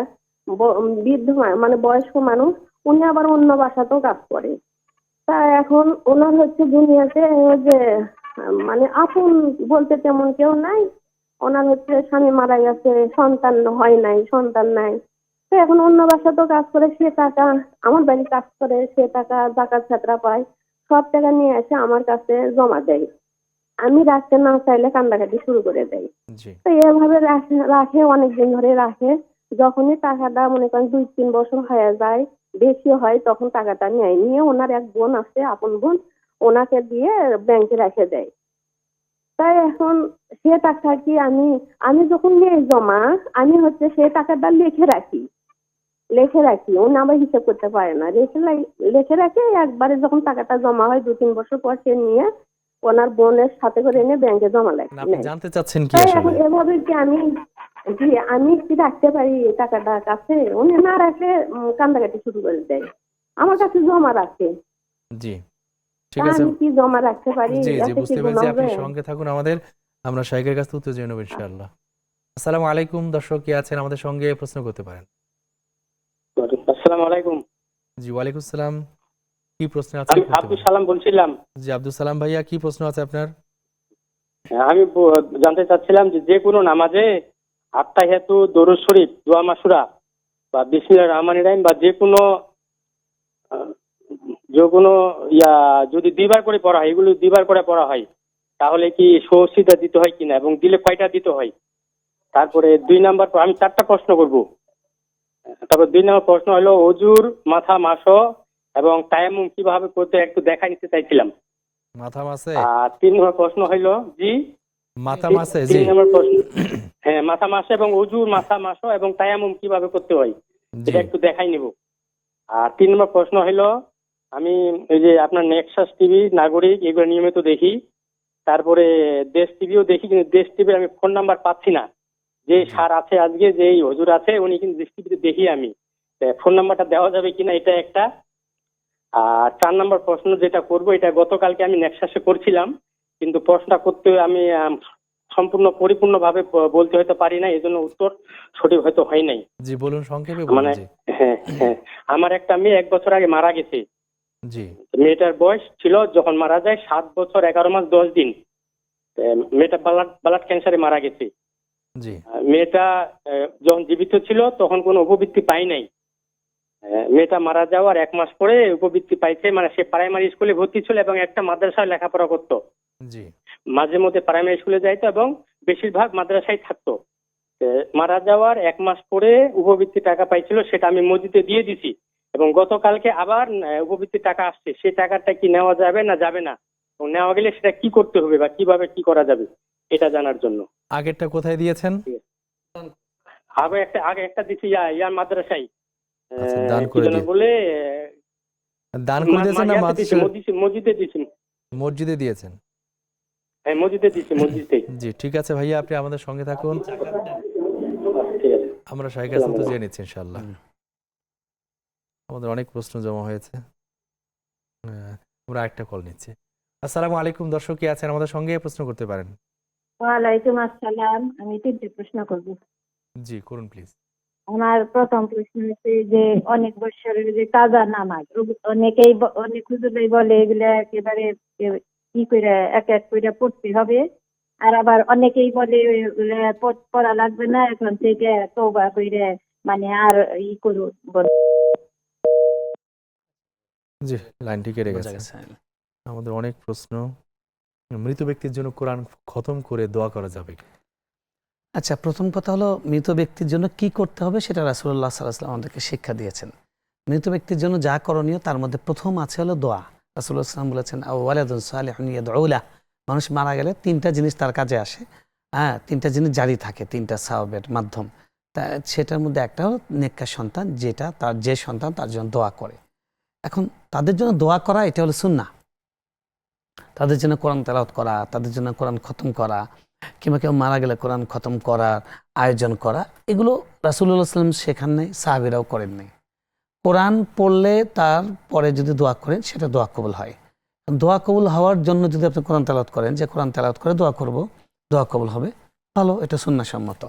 বৃদ্ধ মানে বয়স্ক মানুষ, উনি আবার অন্য বাসাতেও কাজ করে। তা এখন ওনার হচ্ছে দুনিয়াতে ওই যে মানে আপন বলতে তেমন কেউ নাই। ওনার হচ্ছে স্বামী মারা গেছে, সন্তান হয় নাই, সন্তান নাই। তো এখন অন্য বাসাতেও কাজ করে, সে টাকা আমার বাড়ি কাজ করে, সে টাকা জাকাত ছাত্রা পায়, সব টাকা নিয়ে এসে আমার কাছে জমা দেয়। আমি রাখতে না চাইলে কান্দাকাটি শুরু করে দেয়। জি। তো এভাবে রাখে অনেকদিন ধরে রাখে। যখনই টাকাটা মনে করেন 2-3 বছর হয়ে যায়, বেশি হয়, তখন টাকাটা নিয়ে ওনার এক বোন আছে, আপন বোন, ওনাকে দিয়ে ব্যাংকে রেখে দেয়। তাই এখন সে টাকা কি আমি যখন নিয়ে জমা, আমি হচ্ছে সে টাকাটা লিখে রাখি, উনি আবার হিসেব করতে পারে না, লিখে রাখে। একবারে যখন টাকাটা জমা হয় 2-3 বছর পর সে নিয়ে ওনার বোনের সাথে করে এনে ব্যাংকে জমা না, আপনি নেয়। জানতে চাচ্ছেন কি তাই আসলে? এখন এভাবে কি আমি কি রাখতে পারি টাকাটা কাছে? উনি না রাখলে কান্দাকাটি শুরু করে দেয়, আমার কাছে জমা রাখে। জি, তা ঠিক আছে। আমি কি জমা রাখতে পারি? জি, জি, এতে কি বুঝতে গুনাহ পেরেছি। আপনি হবে? সঙ্গে থাকুন আমাদের, আমরা শাইখের কাছে উত্তর জেনে নেব ইনশাআল্লাহ। আসসালামু আলাইকুম দর্শক, কে আছেন আমাদের সঙ্গে প্রশ্ন করতে পারেন। আসসালামু আলাইকুম। জি, ওয়ালাইকুম আসসালাম। কি প্রশ্ন আছে, আমি করতে আব্দুল পারেন। সালাম বলছিলাম। জি, আব্দুল সালাম ভাইয়া, কি প্রশ্ন আছে আপনার? আমি জানতে চাচ্ছিলাম যে কোনো নামাজে আত্তাহিয়াতু, দরুদ শরীফ, দোয়া মাসুরা বা বিসমিল্লাহির রহমানির রহিম বা যে কোনো যদি 2বার করে পড়া হয়, এগুলো 2বার করে পড়া হয়, তাহলে কি সহসিদা দিতে হয় কিনা এবং দিলে কয়টা দিতে হয়? তারপরে 2 নাম্বার, আমি 4টা প্রশ্ন করব। তারপর 2 নম্বর প্রশ্ন হলো অজুর মাথা মাসো এবং তায়াম্মুম কিভাবে করতে একটু দেখা নিতে চাইছিলাম। মাথা মাসে। আর 3 নম্বর প্রশ্ন হইলো জি, মাথা মাসে। জি। 3 নম্বর প্রশ্ন, হ্যাঁ মাথা মাসে এবং অজুর মাথা মাসো এবং তায়াম্মুম কিভাবে করতে হয় জি। এটা একটু দেখাই নিব। আর 3 নম্বর প্রশ্ন হইলো আমি এই যে আপনার নেক্সাস টিভি, নাগরিক এগুলো নিয়মিত দেখি, তারপরে দেশ টিভিও দেখি, কিন্তু দেশ টিভির আমি ফোন নাম্বার পাচ্ছি না। যে স্যার আছে আজকে, যে এই হুজুর আছে, উনি কিন্তু দেশ টিভিতে দেখি আমি, ফোন নাম্বারটা দেওয়া যাবে কিনা এটা একটা। আর 4 নম্বর প্রশ্ন যেটা করব, এটা গতকালকে আমি নেক্সাসে করছিলাম, কিন্তু প্রশ্নটা করতে আমি সম্পূর্ণ পরিপূর্ণভাবে বলতে হয়তো পারি না, এজন্য উত্তর সঠিক হয়তো হয় নাই। জি বলুন, সংক্ষেপে বলুন। মানে জি হ্যাঁ হ্যাঁ, আমার একটা মেয়ে 1 বছর আগে মারা গেছে। জি মেয়েটার বয়স ছিল যখন মারা যায় 7 বছর 11 মাস 10 দিন। মেয়েটা ব্লাড ক্যান্সারে মারা গেছে। জি মেয়েটা যখন জীবিত ছিল তখন কোনো উপবৃত্তি পাই নাই। মেয়েটা মারা যাওয়ার 1 মাস পরে উপবৃত্তি পাইছে। মানে সে প্রাইমারি স্কুলে ভর্তি ছিল এবং একটা মাদ্রাসায় লেখাপড়া করতো। জি মাঝে মধ্যে প্রাইমারি স্কুলে যাইতো এবং বেশিরভাগ মাদ্রাসায় থাকতো। মারা যাওয়ার 1 মাস পরে উপবৃত্তি টাকা পাইছিল, সেটা আমি মসজিদে দিয়ে দিছি এবং গতকালকে আবার উপবৃত্তি টাকা আসছে। সেই টাকাটা কি নেওয়া যাবে না যাবে না, এবং নেওয়া গেলে সেটা কি করতে হবে বা কিভাবে কি করা যাবে এটা জানার জন্য। আগেরটা কোথায় দিয়েছেন? আগে একটা দিছি ইয়ার মাদ্রাসায়, আচ্ছা, দান কি করে যেন দিয়ে বলে, দান করে দিয়েছেন না মসজিদে দিছি। মসজিদে দিয়েছেন? হ্যাঁ মসজিদে দিছি, মসজিদে। জি ঠিক আছে ভাইয়া, আপনি আমাদের সঙ্গে থাকুন, ঠিক আছে। আমরা শাহের কাছে তো জেনে নিচ্ছি ইনশাআল্লাহ। আমাদের অনেক প্রশ্ন জমা হয়েছে, আমরা একটা কল নিচ্ছি। আসসালামু আলাইকুম, দর্শক কি আছেন আমাদের সঙ্গে, প্রশ্ন করতে পারেন। ওয়ালাইকুম আসসালাম। আমি 3টে প্রশ্ন করব। জি করুন প্লিজ। আমার প্রথম প্রশ্ন হচ্ছে যে অনেক বছরের যে কাজা নামাজ, অনেক হুজুরাই বলে এগুলা একেবারে কি করে এক এক করে পড়তে হবে, আর আবার অনেকেই বলে এগুলা পড়া লাগবে না, এখন থেকে তওবা করে মানে আর করুন। জি লাইনটি কেটে বোঝা গেছে। গেছে। আমাদের অনেক প্রশ্ন। মৃত ব্যক্তির জন্য কোরআন খতম করে দোয়া করা যাবে কি? আচ্ছা, প্রথম কথা হলো মৃত ব্যক্তির জন্য কি করতে হবে সেটা রাসূলুল্লাহ সাল্লাল্লাহু আলাইহি ওয়াসাল্লাম আমাদেরকে শিক্ষা দিয়েছেন। মৃত ব্যক্তির জন্য যা করণীয় তার মধ্যে প্রথম আছে হলো দোয়া। রাসূলুল্লাহ সাল্লাল্লাহু আলাইহি ওয়াসাল্লাম বলেছেন, আও ওয়ালাদুন সালিহুন ইয়াদউ লাহ। মানুষ মারা গেলে 3টা জিনিস তার কাজে আসে, হ্যাঁ 3টা জিনিস জারি থাকে, 3টা সওয়াবের মাধ্যম। তা সেটার মধ্যে একটা হলো নেককার সন্তান, যেটা যে সন্তান তার জন্য দোয়া করে। এখন তাদের জন্য দোয়া করা এটা হলো সুন্নাহ। তাদের জন্য কোরআন তেলাওয়াত করা, তাদের জন্য কোরআন খতম করা, কিংবা কেউ মারা গেলে কোরআন খতম করার আয়োজন করা, এগুলো রাসূলুল্লাহ সাল্লাম শেখান নাই, সাহাবীরাও করেন নাই। কোরআন পড়লে তার পরে যদি দোয়া করেন সেটা দোয়া কবুল হয়। দোয়া কবুল হওয়ার জন্য যদি আপনি কোরআন তেলাওয়াত করেন, যে কোরআন তেলাওয়াত করে দোয়া করব, দোয়া কবুল হবে, ভালো, এটা সুন্নাহসম্মত।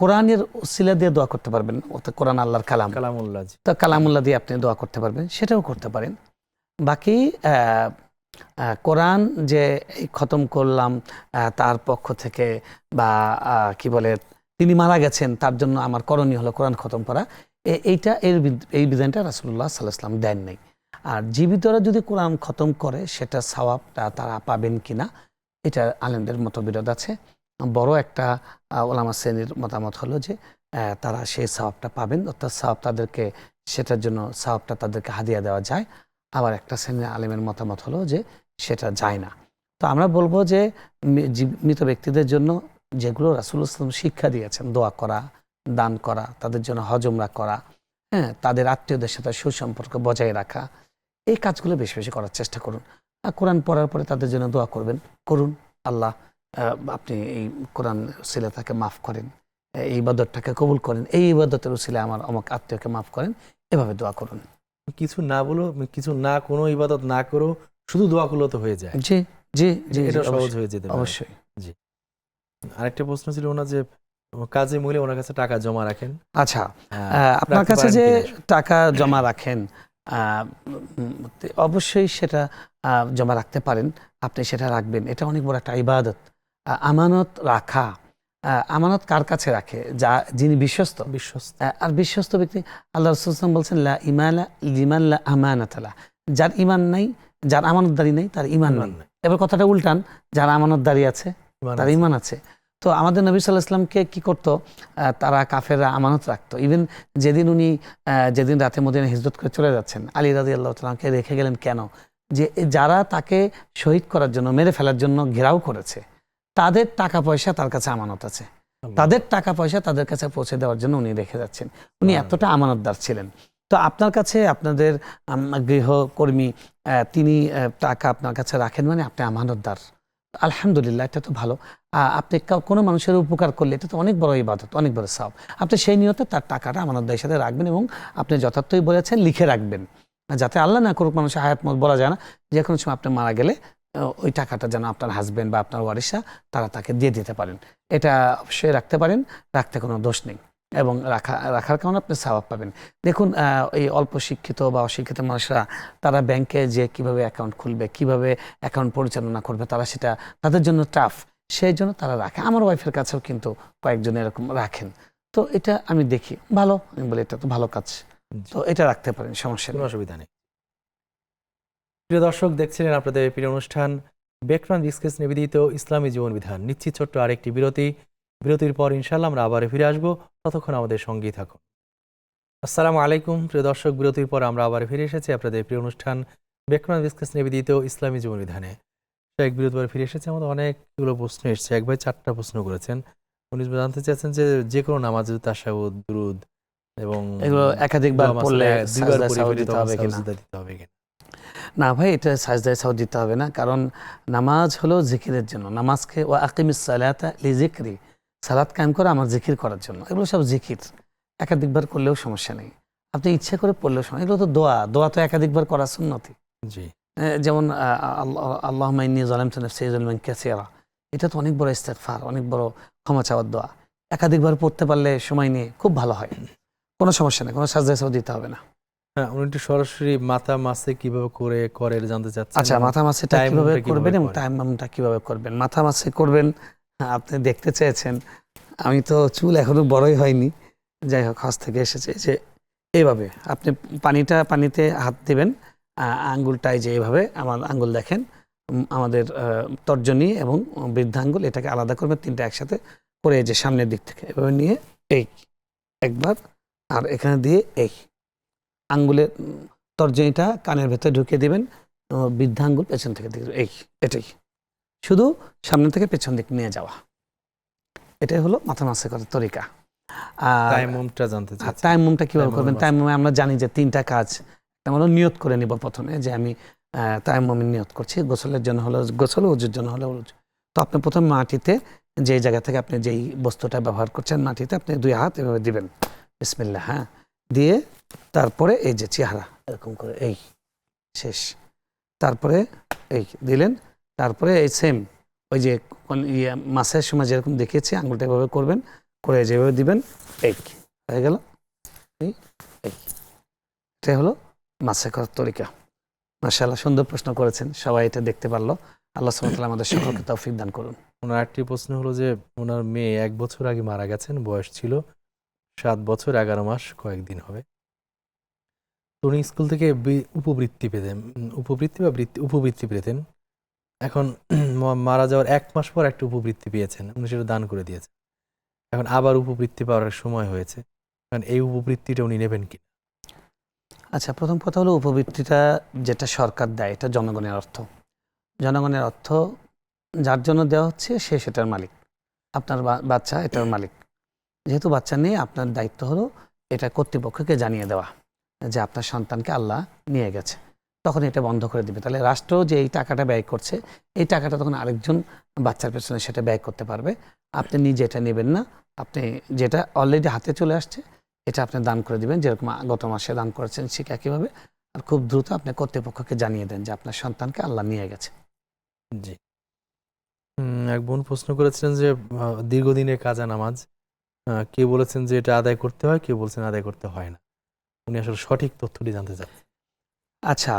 কোরআনের উসিলা দিয়ে দোয়া করতে পারবেন, ওতে কোরআন আল্লাহর কালাম, কালামুল্লাহ। জি তো কালামুল্লাহ দিয়ে আপনি দোয়া করতে পারবেন, সেটাও করতে পারেন। বাকি কোরআন যে এই খতম করলাম তার পক্ষ থেকে, বা কি বলে তিনি মারা গেছেন তার জন্য আমার করণীয় হলো কোরআন খতম করা, এই বিধানটা রাসূলুল্লাহ সাল্লাল্লাহু আলাইহি ওয়াসাল্লাম দেন নাই। আর জীবিতরা যদি কোরআন খতম করে সেটা সওয়াবটা তারা পাবেন কিনা, এটা আলেমদের মতবিরোধ আছে। বড় একটা ওলামা শ্রেণীর মতামত হলো যে তারা সেই সওয়াবটা পাবেন, অর্থাৎ সওয়াব তাদেরকে, সেটার জন্য সওয়াবটা তাদেরকে হাদিয়া দেওয়া যায়। আবার একটা শ্রেণীর আলেমের মতামত হলো যে সেটা যায় না। তো আমরা বলবো যে মৃত ব্যক্তিদের জন্য যেগুলো রাসূলুল্লাহ সাল্লাল্লাহু আলাইহি ওয়াসাল্লাম শিক্ষা দিয়েছেন, দোয়া করা, দান করা, তাদের জন্য হজ উমরা করা, হ্যাঁ তাদের আত্মীয়দের সাথে সুসম্পর্ক বজায় রাখা, এই কাজগুলো বেশি বেশি করার চেষ্টা করুন। কোরআন পড়ার পরে তাদের জন্য দোয়া করুন, আল্লাহ আপনি এই কোরআন উসিলা তাকে মাফ করেন, এই ইবাদতটাকে কবুল করেন, এই ইবাদতের উসিলা আমার অমুক আত্মীয়কে মাফ করেন, এভাবে দোয়া করুন। কিছু না বলো, কিছু না, কোনো ইবাদত না করো, শুধু দোয়া করলে তো হয়ে যায়। জি জি জি, এটা সহজ হয়ে যেতে পারে। অবশ্যই। জি আরেকটা প্রশ্ন ছিল ওনার, যে কাজে মহিলা ওনার কাছে টাকা জমা রাখেন। আচ্ছা, আপনার রাখতে কাছে পারেন যে কিনা? টাকা জমা রাখেন, অবশ্যই সেটা জমা রাখতে পারেন, আপনি সেটা রাখবেন, এটা অনেক বড় একটা ইবাদত। আমানত রাখা, আমানত কার কাছে রাখে? যিনি বিশ্বস্ত। আর বিশ্বস্ত ব্যক্তি, আল্লাহ রাসূল সাল্লাল্লাহু আলাইহি ওয়াসাল্লাম বলছেন, লা ইমানা লিমান লা আমানাতা লা। যার ইমান নাই, যার আমানতদারি নাই, তার ইমান নাই। এবার কথাটা উল্টান, যার আমানতদারি আছে তার ইমান আছে। তো আমাদের নবী সাল্লাল্লাহু আলাইহি ওয়াসাল্লামকে কি করতো, তারা কাফেররা আমানত রাখতো। ইভেন যেদিন রাতে মদিনা হিজরত করে চলে যাচ্ছেন, আলী রাদিয়াল্লাহু তাআলা আনহুকে রেখে গেলেন কেন? যে যারা তাকে শহীদ করার জন্য, মেরে ফেলার জন্য ঘেরাও করেছে, তাদের টাকা পয়সা তার কাছে আমানত আছে, তাদের টাকা পয়সা তাদের কাছে পৌঁছে দেওয়ার জন্য উনি রেখে যাচ্ছেন। উনি এতটা আমানতদার ছিলেন। তো আপনার কাছে আপনাদের গৃহকর্মী তিনি টাকা আপনার কাছে রাখেন, মানে আপনি আমানতদার। আলহামদুলিল্লাহ, এটা তো ভালো। আপনি কোনো মানুষের উপকার করলে এটা তো অনেক বড় ইবাদত, অনেক বড় সওয়াব। আপনি সেই নিয়তে তার টাকাটা আমানতদারের সাথে রাখবেন এবং আপনি যথার্থই বলেছেন লিখে রাখবেন, যাতে আল্লাহ না করুক, মানুষের হায়াত মত বলা যায় না, যে কোনো সময় আপনি মারা গেলে ওই টাকাটা যেন আপনার হাজবেন্ড বা আপনার ওয়ারিসা তারা তাকে দিয়ে দিতে পারেন। এটা অবশ্যই রাখতে পারেন, রাখতে কোনো দোষ নেই, এবং রাখার কারণে আপনি সওয়াব পাবেন। দেখুন, এই অল্প শিক্ষিত বা অশিক্ষিত মানুষরা তারা ব্যাংকে যে কিভাবে অ্যাকাউন্ট খুলবে, কিভাবে অ্যাকাউন্ট পরিচালনা করবে, তারা সেটা তাদের জন্য টাফ, সেই জন্য তারা রাখে। আমার ওয়াইফের কাছেও কিন্তু কয়েকজন এরকম রাখেন। তো এটা আমি দেখি ভালো, আমি বলি এটা তো ভালো কাজ, তো এটা রাখতে পারেন, সমস্যা কোনো নেই। অসুবিধা নেই। প্রিয় দর্শক, দেখছিলেন আপনাদের প্রিয় অনুষ্ঠান ব্যাকগ্রাউন্ড ডিসকাস নিবেদিত ইসলামী জীবন বিধান। নিচ্ছি ছোট্ট আরেকটি বিরতি। বিরতির পর ইনশাআল্লাহ আমরা আবার ফিরে আসবো, ততক্ষণ আমাদের সঙ্গেই থাকুন। আসসালামু আলাইকুম প্রিয় দর্শক, বিরতির পর আমরা আবার ফিরে এসেছি আপনাদের প্রিয় অনুষ্ঠান ব্যাকগ্রাউন্ড ডিসকাস নিবেদিত ইসলামী জীবন বিধানে। এক বিরতি পর ফিরে এসেছে, আমাদের অনেকগুলো প্রশ্ন এসেছে। এক ভাই 4টা প্রশ্ন করেছেন। উনি জানতে চাচ্ছেন যে কোনো নামাজে তাশাহুদ, দুরুদ এবং এগুলো একাধিকবার পড়লে দুইবার সাজদায় সাও পড়ে দিতে হবে কিনা? সাজদা দিতে হবে কিনা? না ভাই, এটা সাজদায় সাও দিতে হবে না, কারণ নামাজ হলো জিকিরের জন্য। নামাজকে ওয়া আকিমিস সালাতা লিযিকরি, সালাত কায়েম করে আমার জিকির করার জন্য। এগুলো সব জিকির, একাধিকবার করলেও সমস্যা নেই, আপনি ইচ্ছে করে পড়লেও সমস্যা। এগুলো তো দোয়া, দোয়া তো একাধিকবার করা সুন্নতি। জি, যেমন আল্লাহুম্মা ইন্নী যালামতু নাফসি যুলমান কাসীরা, এটা তো অনেক বড় ইস্তেগফার, অনেক বড় ক্ষমা চাওয়ার দোয়া। একাধিকবার পড়তে পারলে সময় নিয়ে খুব ভালো হয়, কোনো সমস্যা নেই, কোনো সাজদায় সাও দিতে হবে না। হ্যাঁ, উনি একটু সরাসরি মাথা মাসে কিভাবে করে জানতে চাচ্ছেন। আচ্ছা, এবং মাথা মাসিটা তায়াম্মুমটা কিভাবে করবেন এবং করেন? তায়াম্মুমটা কিভাবে করবেন? মাথা মাসি করবেন, আপনি দেখতে চেয়েছেন, আমি তো চুল এখনো বড়ই হয়নি, যাই হোক হজ থেকে এসেছে, যে এইভাবে আপনি পানিতে হাত দিবেন, আঙ্গুলটাই যে এইভাবে, আমার আঙ্গুল দেখেন, আমাদের তর্জনী এবং বৃদ্ধাঙ্গুল, এটাকে আলাদা করবেন, তিনটা একসাথে করে, এই যে সামনের দিক থেকে এভাবে নিয়ে এই একবার, আর এখানে দিয়ে এই আঙ্গুলের তর্জনীটা কানের ভেতরে ঢুকিয়ে দিবেন, বৃদ্ধাঙ্গুল পেছন থেকে দিকে, এটাই শুধু সামনে থেকে পেছন দিক নিয়ে যাওয়া, এটাই হলো মাথা মাসে করার তরিকা। আর তায়াম্মুমটা জানতে চাচ্ছেন। তায়াম্মুমটা কিভাবে তায়াম্মুমের করবেন? মাসে। তায়াম্মুমে আমরা জানি যে 3টা কাজ। আমরা নিয়ত করে নিব প্রথমে, যে আমি তায়াম্মুমের নিয়ত করছি, গোসলের জন্য হলো গোসল, ওযুর জন্য হলো ওযু। তো আপনি প্রথমে মাটিতে, যে জায়গা থেকে আপনি যেই বস্তুটা ব্যবহার করছেন, মাটিতে আপনি 2 হাত এভাবে দিবেন, বিসমিল্লাহ, হ্যাঁ, দিয়ে তারপরে এই যে চেহারা এরকম করে, এই শেষ, তারপরে এই দিলেন, তারপরে এই সেম ওই যে মাসের সময় যেরকম দেখিয়েছি, আঙুলটা এভাবে করবেন, করে যেভাবে দিবেন, এই হয়ে গেল। এই এটাই হলো মাসে করার তরিকা। মাশাআল্লাহ, সুন্দর প্রশ্ন করেছেন, সবাই এটা দেখতে পারলো। আল্লাহ সুবহানাহু ওয়া তাআলা আমাদের সকলকে তৌফিক দান করুন। ওনার একটি প্রশ্ন হলো যে ওনার মেয়ে 1 বছর আগে মারা গেছেন, বয়স ছিল 7 বছর 11 মাস কয়েকদিন হবে। তো উনি স্কুল থেকে উপবৃত্তি পেতেন, উপবৃত্তি পেতেন। এখন মারা যাওয়ার 1 মাস পর একটা উপবৃত্তি পেয়েছেন, উনি সেটা দান করে দিয়েছেন। এখন আবার উপবৃত্তি পাওয়ার সময় হয়েছে, কারণ এই উপবৃত্তিটা উনি নেবেন কি? আচ্ছা, প্রথম কথা হলো, উপবৃত্তিটা যেটা সরকার দেয়, এটা জনগণের অর্থ। জনগণের অর্থ যার জন্য দেওয়া হচ্ছে, সে সেটার মালিক। আপনার বাচ্চা এটার মালিক, যেহেতু বাচ্চা নেই, আপনার দায়িত্ব হলো এটা কর্তৃপক্ষকে জানিয়ে দেওয়া যে আপনার সন্তানকে আল্লাহ নিয়ে গেছে, তখন এটা বন্ধ করে দিবে। তাহলে রাষ্ট্র যে এই টাকাটা ব্যয় করছে, এই টাকাটা তখন আরেকজন বাচ্চার পেছনে সেটা ব্যয় করতে পারবে। আপনি নিজে এটা নেবেন না, আপনি যেটা অলরেডি হাতে চলে আসছে, এটা আপনি দান করে দিবেন, যেরকম গত মাসে দান করেছেন ঠিক একইভাবে। আর খুব দ্রুত আপনি কর্তৃপক্ষকে জানিয়ে দেন যে আপনার সন্তানকে আল্লাহ নিয়ে গেছে। জি। এক বোন প্রশ্ন করেছিলেন যে দীর্ঘদিনের কাজা নামাজ, কেউ বলেছেন যে এটা আদায় করতে হয়, কেউ বলছেন আদায় করতে হয় না। উনি আসলে সঠিক তথ্যটি জানতে চাচ্ছেন। আচ্ছা,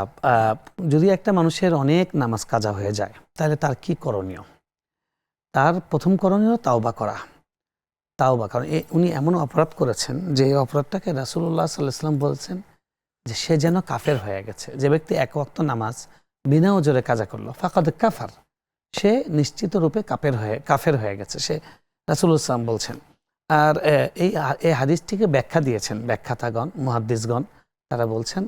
যদি একটা মানুষের অনেক নামাজ কাজা হয়ে যায়, তাহলে তার কি করণীয়? তার প্রথম করণীয় তাওবা করা। কারণ উনি এমন অপরাধ করেছেন যে এই অপরাধটাকে রাসূলুল্লাহ সাল্লাল্লাহু আলাইহি ওয়াসাল্লাম বলছেন যে সে যেন কাফের হয়ে গেছে। যে ব্যক্তি 1 ওয়াক্ত নামাজ বিনা ওজরে কাজা করলো, ফাকাদ কাফার, সে নিশ্চিত রূপে কাফের হয়ে গেছে, সে রাসূলুল্লাহ সাল্লাল্লাহু আলাইহি ওয়াসাল্লাম বলছেন। আর এই হাদিসটিকে ব্যাখ্যা দিয়েছেন ব্যাখ্যাতাগণ, মুহাদ্দিসগণ, তারা বলছেন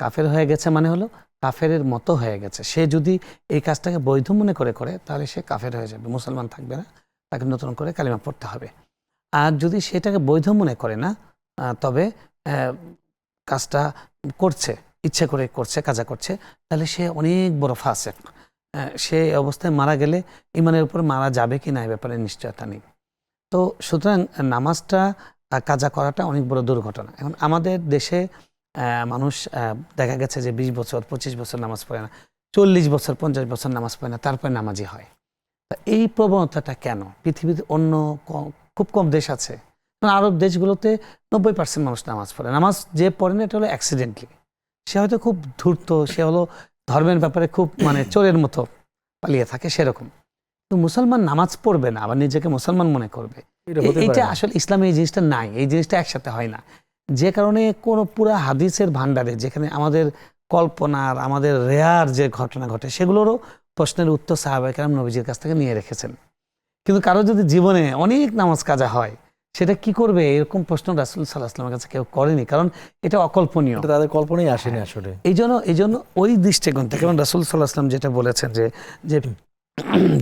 কাফের হয়ে গেছে মানে হলো কাফেরের মতো হয়ে গেছে। সে যদি এই কাজটাকে বৈধ মনে করে তাহলে সে কাফের হয়ে যাবে, মুসলমান থাকবে না, তাকে নতুন করে কালিমা পড়তে হবে। আর যদি সেটাকে বৈধ মনে করে না, তবে কাজটা করছে, ইচ্ছে করে করছে, কাজা করছে, তাহলে সে অনেক বড় ফাসেক। সে অবস্থায় মারা গেলে ইমানের উপর মারা যাবে কি না এই ব্যাপারে নিশ্চয়তা নেই। তো সুতরাং নামাজটা কাজা করাটা অনেক বড় দুর্ঘটনা। এখন আমাদের দেশে মানুষ দেখা গেছে যে 20 বছর 25 বছর নামাজ পড়ে না, 40 বছর 50 বছর নামাজ পড়ে না, তারপরে নামাজি হয়। তা এই প্রবণতাটা কেন? পৃথিবীতে অন্য খুব কম দেশ আছে, আরব দেশগুলোতে 90% মানুষ নামাজ পড়ে। নামাজ যে পড়ে না এটা হলো অ্যাক্সিডেন্টলি, সে হয়তো খুব ধূর্ত, সে হলো ধর্মের ব্যাপারে খুব মানে চোরের মতো পালিয়ে থাকে সেরকম। তো মুসলমান নামাজ পড়বে না, আবার নিজেকে মুসলমান মনে করবে, এটা হতে পারে এইটা না। আসলে ইসলামে এই জিনিসটা নাই, এই জিনিসটা একসাথে হয় না। যে কারণে কোনো পুরা হাদিসের ভান্ডারে যেখানে আমাদের কল্পনার, আমাদের রেয়ার যে ঘটনা ঘটে সেগুলোরও প্রশ্নের উত্তর সাহাবায়ে কেরাম নবীজির কাছ থেকে নিয়ে রেখেছেন। কিন্তু কারো যদি জীবনে অনেক নামাজ কাজা হয়, সেটা কি করবে এরকম প্রশ্ন রাসূল সাল্লাল্লাহু আলাইহি ওয়াসাল্লামের কাছে কেউ করেনি, কারণ এটা অকল্পনীয়। এটা তাদের কল্পনাই আসেনি আসলে। এই জন্য ওই দৃষ্টিকোণ থেকে রাসূল সাল্লাল্লাহু আলাইহি ওয়াসাল্লাম যেটা বলেছেন যে যে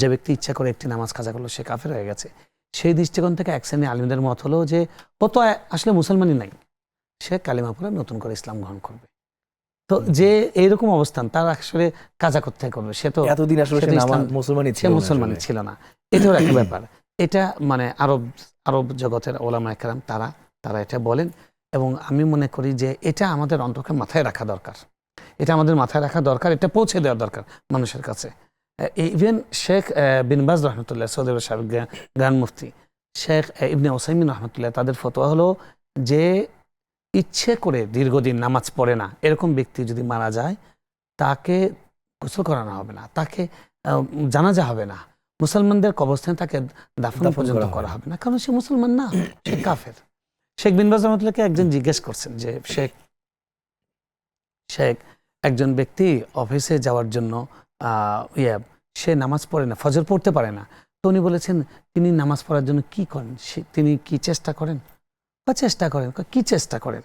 যে ব্যক্তি ইচ্ছা করে একটি নামাজ কাজা করলো সে কাফের হয়ে গেছে, সেই দৃষ্টিকোণ থেকে এক শ্রেণী আলিমদের মত হলো যে ও তো আসলে মুসলমানই নাই, সে কালিমা পড়ে নতুন করে ইসলাম গ্রহণ করবে। তো যে এইরকম অবস্থান তার আসলে কাজা করতে করবে, সে তো এতদিন আসলে সে সে তো ইসলাম, মুসলমানই সে ছিল না মুসলমানই আসলে। ছিল না। এটাও একটা ব্যাপার। এটা মানে আরব জগতের ওলামায়ে কেরাম তারা এটা বলেন, এবং আমি মনে করি যে এটা আমাদের অন্তকে মাথায় রাখা দরকার, এটা আমাদের মাথায় রাখা দরকার, এটা পৌঁছে দেওয়া দরকার মানুষের কাছে। ইভেন শেখ বিন বাজ রহমতুল্লাহ, সৌদি আরবের সাবেক গ্র্যান্ড মুফতি, শেখ ইবনে ওসাইমিন রহমতুল্লাহ, তাদের ফতোয়া হলো যে ইচ্ছে করে দীর্ঘদিন নামাজ পড়ে না এরকম ব্যক্তি যদি মারা যায়, তাকে গোসল করানো হবে না, তাকে জানাজা হবে না, মুসলমানদের কবরস্থানে তাকে দাফন দাফন পর্যন্ত করা করা হবে হবে না, কারণ সে মুসলমান না, সে কাফের। শেখ বিন বাজ রহমতুল্লাহকে একজন জিজ্ঞেস করছেন যে শেখ একজন ব্যক্তি অফিসে যাওয়ার জন্য সে নামাজ পড়ে না, ফজর পড়তে পারে না, তো উনি বলেছেন তিনি নামাজ পড়ার জন্য কি করেন, তিনি কি চেষ্টা করেন? চেষ্টা করেন। কি চেষ্টা করেন?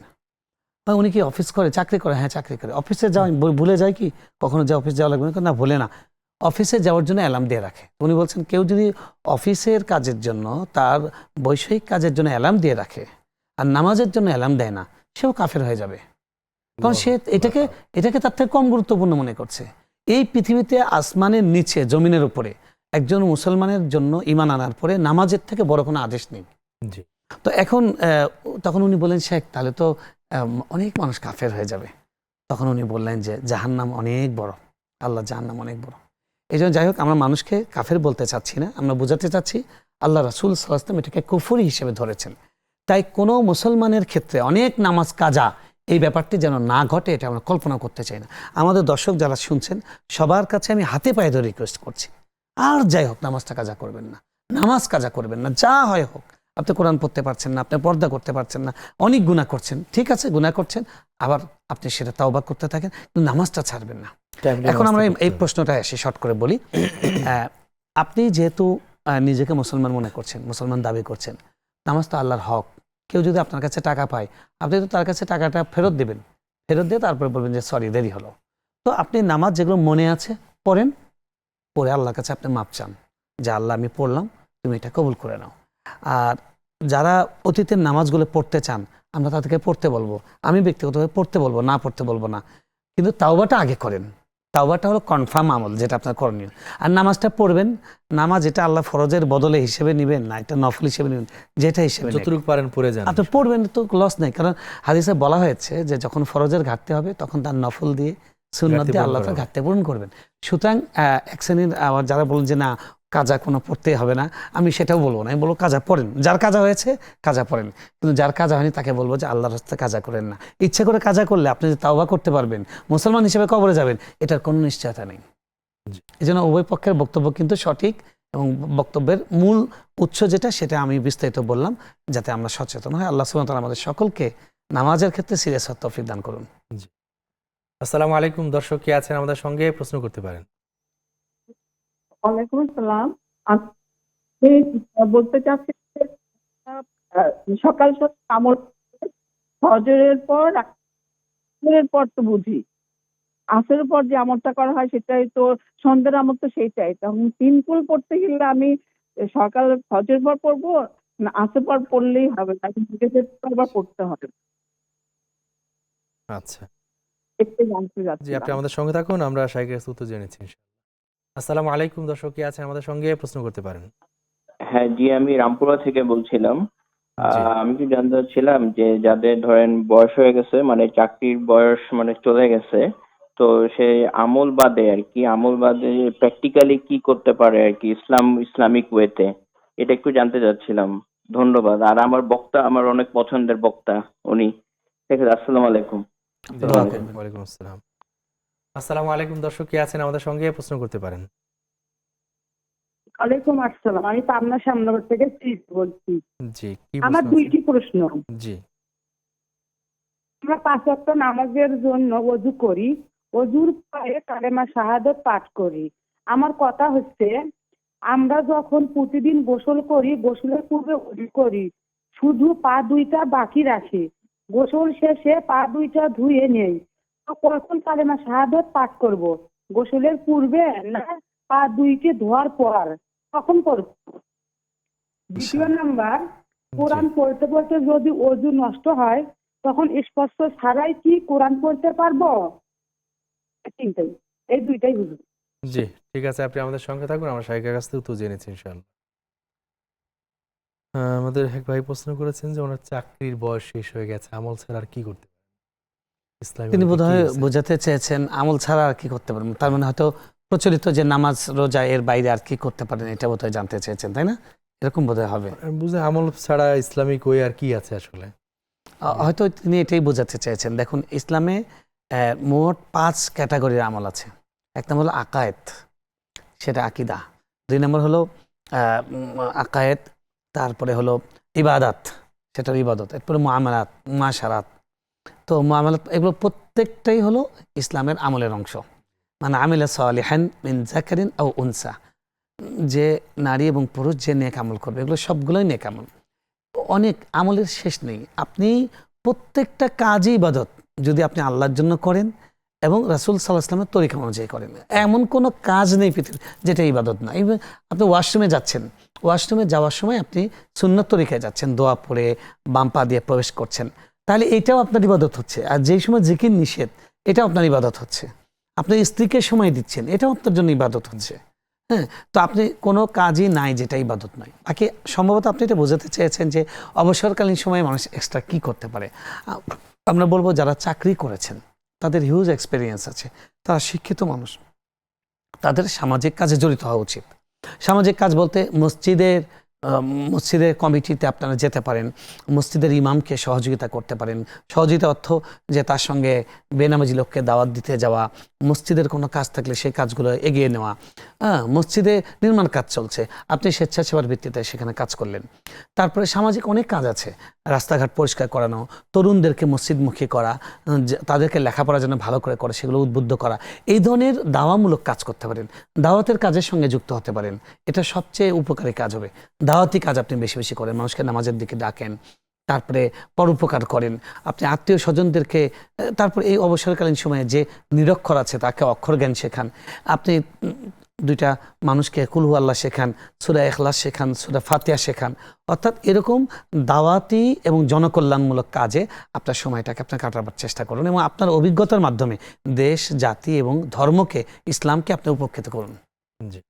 উনি কি অফিস করে, চাকরি করে? হ্যাঁ চাকরি করে। অফিসে যাওয়া ভুলে যায় কি কখনো, যে অফিস যাওয়া লাগবে না? ভুলে না, অফিসে যাওয়ার জন্য অ্যালার্ম দিয়ে রাখে। উনি বলছেন কেউ যদি অফিসের কাজের জন্য, তার বৈষয়িক কাজের জন্য অ্যালার্ম দিয়ে রাখে আর নামাজের জন্য অ্যালার্ম দেয় না, সেও কাফের হয়ে যাবে, কারণ সে এটাকে তার থেকে কম গুরুত্বপূর্ণ মনে করছে। এই পৃথিবীতে আসমানের নিচে জমিনের উপরে একজন মুসলমানের জন্য ঈমান আনার পরে নামাজের থেকে বড় কোনো আদেশ নেই। জি। তো এখন তখন উনি বললেন শেখ তাহলে তো অনেক মানুষ কাফের হয়ে যাবে। তখন উনি বললেন যে জাহান্নাম অনেক বড়, আল্লাহ জাহান্নাম অনেক বড়। এই জন্য যাই হোক, আমরা মানুষকে কাফের বলতে চাচ্ছি না, আমরা বোঝাতে চাচ্ছি আল্লাহ রাসূল সাল্লাল্লাহু আলাইহি ওয়াসাল্লাম এটাকে কুফরি হিসেবে ধরেছেন। তাই কোনো মুসলমানের ক্ষেত্রে অনেক নামাজ কাজা এই ব্যাপারটি যেন না ঘটে, এটা আমরা কল্পনা করতে চাই না। আমাদের দর্শক যারা শুনছেন সবার কাছে আমি হাতে পায়ে ধরে রিকোয়েস্ট করছি, আর যাই হোক নামাজটা কাজা করবেন না, নামাজ কাজা করবেন না, যা হয় হোক। আপনি কোরআন পড়তে পারছেন না, আপনি পর্দা করতে পারছেন না, অনেক গুনাহ করছেন, ঠিক আছে গুনাহ করছেন, আবার আপনি সেটা তাওবা করতে থাকেন, কিন্তু নামাজটা ছাড়বেন না। এখন আমরা এই প্রশ্নটা এসে শর্ট করে বলি। আপনি যেহেতু নিজেকে মুসলমান মনে করছেন, মুসলমান দাবি করছেন, নামাজ তো আল্লাহর হক। কেউ যদি আপনার কাছে টাকা পায়, আপনি তো তার কাছে টাকাটা ফেরত দেবেন, ফেরত দিয়ে তারপরে বলবেন যে সরি দেরি হলো। তো আপনি নামাজ যেগুলো মনে আছে পড়েন, পড়ে আল্লাহর কাছে আপনি মাপ চান যে আল্লাহ আমি পড়লাম, তুমি এটা কবুল করে নাও। আর যারা অতীতের নামাজগুলো পড়তে চান, আমরা তাদেরকে পড়তে বলবো, আমি ব্যক্তিগতভাবে পড়তে বলবো, না পড়তে বলবো না, কিন্তু তাওবাটা আগে করেন। তাওবাটা হলো কনফার্ম আমল, যেটা আপনার করণীয়। আর নামাজটা পড়বেন, নামাজ এটা আল্লাহ ফরজের বদলে হিসেবে নেবেন না, এটা নফল হিসেবে নেবেন, যেটা হিসেবে নেবেন। যতটুকু পারেন পড়ে যান। আপনি পড়বেন তো লস নেই, কারণ হাদিসে বলা হয়েছে যে যখন ফরজের ঘাটতি হবে তখন তার নফল দিয়ে সুন্নাত ঘাটতি দিয়ে পূরণ আল্লাহ করা তাআলা হবে। ঘাটতি পূরণ করবেন। সুতরাং এক শ্রেণীর আবার যারা বলেন যে না কাজা কোনো পড়তে হবে না, আমি সেটাও বলবো না, আমি বলবো কাজা পড়েন, যার কাজা হয়েছে কাজা পড়েন, কিন্তু যার কাজা হয়নি তাকে বলবো যে আল্লাহর রাস্তায় কাজা করেন না। ইচ্ছে করে কাজা করলে আপনি যে তাওবা করতে পারবেন, মুসলমান হিসেবে কবরে যাবেন, এটার কোনো নিশ্চয়তা নেই। এই জন্য উভয় পক্ষের বক্তব্য কিন্তু সঠিক, এবং বক্তব্যের মূল উৎস যেটা সেটা আমি বিস্তারিত বললাম, যাতে আমরা সচেতন হই। আল্লাহ সুবহানাহু ওয়া তাআলা আমাদের সকলকে নামাজের ক্ষেত্রে সিরিয়াস হওয়ার তৌফিক দান করুন। আসসালামু আলাইকুম, দর্শক কে আছেন আমাদের সঙ্গে প্রশ্ন করতে পারেন। ওয়ালাইকুম আসসালাম। আমি বলতে চাচ্ছি যে, সকাল সকাল আমল ফজরের পর আসরের পর তো বুঝি, আসরের পর যে আমলটা করা হয় সেটাই তো, সন্ধ্যের আমল তো সেইটাই। তখন 3 কুল পড়তে গেলে আমি সকাল ফজরের পর পড়বো না আসর পর পড়লেই হবে, নাকি আবার পড়তে হবে? আচ্ছা, একটু জানতে জি আপনি চাচ্ছিলাম। আমাদের সঙ্গে থাকুন, আমরা শাইখের কাছে উত্তর জেনেছি ইনশাআল্লাহ। আসসালামু আলাইকুম, দর্শক কি আছেন আমাদের সঙ্গে, প্রশ্ন করতে পারেন। হ্যাঁ জি, আমি রামপুরা থেকে বলছিলাম। জি আমি কি জানতে চাচ্ছিলাম যে যাদের ধরেন বয়স হয়ে গেছে, মানে চাকরির বয়স মানে চলে গেছে, তো সেই আমল বাদে আর কি, আমল বাদে প্র্যাকটিক্যালি কি করতে পারে আর কি, ইসলামিক ওয়েতে, এটা একটু জানতে চাচ্ছিলাম। ধন্যবাদ। আর আমার বক্তা আমার অনেক পছন্দের বক্তা উনি। ঠিক আছে, আসসালামু আলাইকুম। জি দোয়া আসসালামু করবেন। ওয়ালাইকুম আসসালাম। আসসালামু আলাইকুম, দর্শক কি আছেন আমাদের সঙ্গে, প্রশ্ন করতে পারেন। ওয়ালাইকুম আসসালাম, আমি পাবনা শ্যামনগর থেকে বলছি। জি কি আমার প্রশ্ন আছে? দুইটি প্রশ্ন। জি আমরা 5 ওয়াক্ত নামাজের জন্য ওযু করি, ওযুর পরে কালেমা শাহাদাত পাঠ করি। আমার কথা হচ্ছে, আমরা যখন প্রতিদিন গোসল করি, গোসলের পূর্বে ওযু করি, শুধু পা দুইটা বাকি রাখি, গোসল শেষে পা দুইটা ধুয়ে নেই, তো কখন কালেমা শাহাদাত পাঠ করব? গোসলের পূর্বে না পা দুইকে ধোয়ার পর? কখন করব? দ্বিতীয় নাম্বার, কোরআন পড়তে পড়তে যদি ওযু নষ্ট হয়, তখন স্পর্শ ছাড়াই কি কোরআন পড়তে পারবো? তিনটাই, এই দুইটাই হুজুর। জি ঠিক আছে, আপনি আমাদের সঙ্গে থাকুন, আমরা শাইখের কাছ থেকে উত্তর জেনেছি ইনশাআল্লাহ। আমাদের এক ভাই প্রশ্ন করেছেন যে ওনার চাকরির বয়স শেষ হয়ে গেছে, আমল ছাড়া আর কি করতে পারেন, ইসলামী তিনি ওয়েতে কি বোধহয় আছে? বোঝাতে চেয়েছেন আমল ছাড়া আর কি করতে পারবেন, তার মানে হয়তো প্রচলিত যে নামাজ রোজা এর বাইরে আর কি করতে পারেন এটা বোধহয় জানতে চেয়েছেন, তাই না? এরকম বোধহয় হবে। আমি বুঝি আমল ছাড়া ইসলামিক ওয়ে আর কি আছে আসলে। হয়তো তিনি এটাই বোঝাতে চেয়েছেন। দেখুন, ইসলামে মোট 5 ক্যাটাগরির আমল আছে। এক নম্বর হলো আকায়েত, সেটা আকিদা। 2 নম্বর হলো আকায়েত, তারপরে হলো ইবাদাত, সেটা ইবাদত। এরপরে মুআমালাত, মুআশারাত। তো মুআমালাত এগুলো প্রত্যেকটাই হলো ইসলামের আমলের অংশ। মানে আমিলা সালিহান মিন যাকারিন আও উনসা, যে নারী এবং পুরুষ যে নেক আমল করবে, এগুলো সবগুলোই নেক আমল। অনেক আমলের শেষ নেই। আপনি প্রত্যেকটা কাজই ইবাদত যদি আপনি আল্লাহর জন্য করেন এবং রাসূল সাল্লাল্লাহু আলাইহি ওয়াসাল্লামের তরিকা অনুযায়ী করেন। এমন কোনো কাজ নেই পৃথিবীতে যেটা ইবাদত না। ইভেন আপনি ওয়াশরুমে যাচ্ছেন, ওয়াশরুমে যাওয়ার সময় আপনি সুন্নত তরিকায় যাচ্ছেন, দোয়া পড়ে বাম পা দিয়ে প্রবেশ করছেন, তাহলে এটাও আপনার ইবাদত হচ্ছে। আর যেই সময় জিকির নিষেধ, এটাও আপনার ইবাদত হচ্ছে। আপনি স্ত্রীকে সময় দিচ্ছেন, এটাও আপনার জন্য ইবাদত হচ্ছে। হ্যাঁ, তো আপনি কোনো কাজই নাই যেটা ইবাদত নয়। বাকি সম্ভবত আপনি এটা বোঝাতে চেয়েছেন যে অবসরকালীন সময়ে মানুষ এক্সট্রা কি করতে পারে। আমরা বলবো যারা চাকরি করেছেন, তাদের হিউজ এক্সপেরিয়েন্স আছে, তারা শিক্ষিত মানুষ, তাদের সামাজিক কাজে জড়িত হওয়া উচিত। সামাজিক কাজ বলতে মসজিদের কমিটিতে আপনারা যেতে পারেন, মসজিদের ইমামকে সহযোগিতা করতে পারেন। সহযোগিতা অর্থ যে তার সঙ্গে বেনামাজি লোককে দাওয়াত দিতে যাওয়া, মসজিদের কোনো কাজ থাকলে সেই কাজগুলো এগিয়ে নেওয়া। মসজিদে নির্মাণ কাজ চলছে, আপনি স্বেচ্ছাসেবার ভিত্তিতে সেখানে কাজ করলেন। তারপরে সামাজিক অনেক কাজ আছে, রাস্তাঘাট পরিষ্কার করানো, তরুণদেরকে মসজিদমুখী করা, তাদেরকে লেখাপড়া যেন ভালো করে করে সেগুলো উদ্বুদ্ধ করা। এই ধরনের দাওয়ামূলক কাজ করতে পারেন, দাওয়াতের কাজের সঙ্গে যুক্ত হতে পারেন। এটা সবচেয়ে উপকারী কাজ হবে। দাওয়াতি কাজ আপনি বেশি বেশি করেন, মানুষকে নামাজের দিকে ডাকেন, তারপরে পরোপকার করেন, আপনি আত্মীয় স্বজনদেরকে, তারপর এই অবসরকালীন সময়ে যে নিরক্ষর আছে তাকে অক্ষর জ্ঞান শেখান, আপনি 2টা মানুষকে কুল হু আল্লাহ শেখান, সূরা ইখলাস শেখান, সূরা ফাতিহা শেখান। অর্থাৎ এরকম দাওয়াতি এবং জনকল্যাণমূলক কাজে আপনার সময়টাকে আপনার কাটাবার চেষ্টা করুন এবং আপনার অভিজ্ঞতার মাধ্যমে দেশ, জাতি এবং ধর্মকে, ইসলামকে আপনি উপকৃত করুন। জি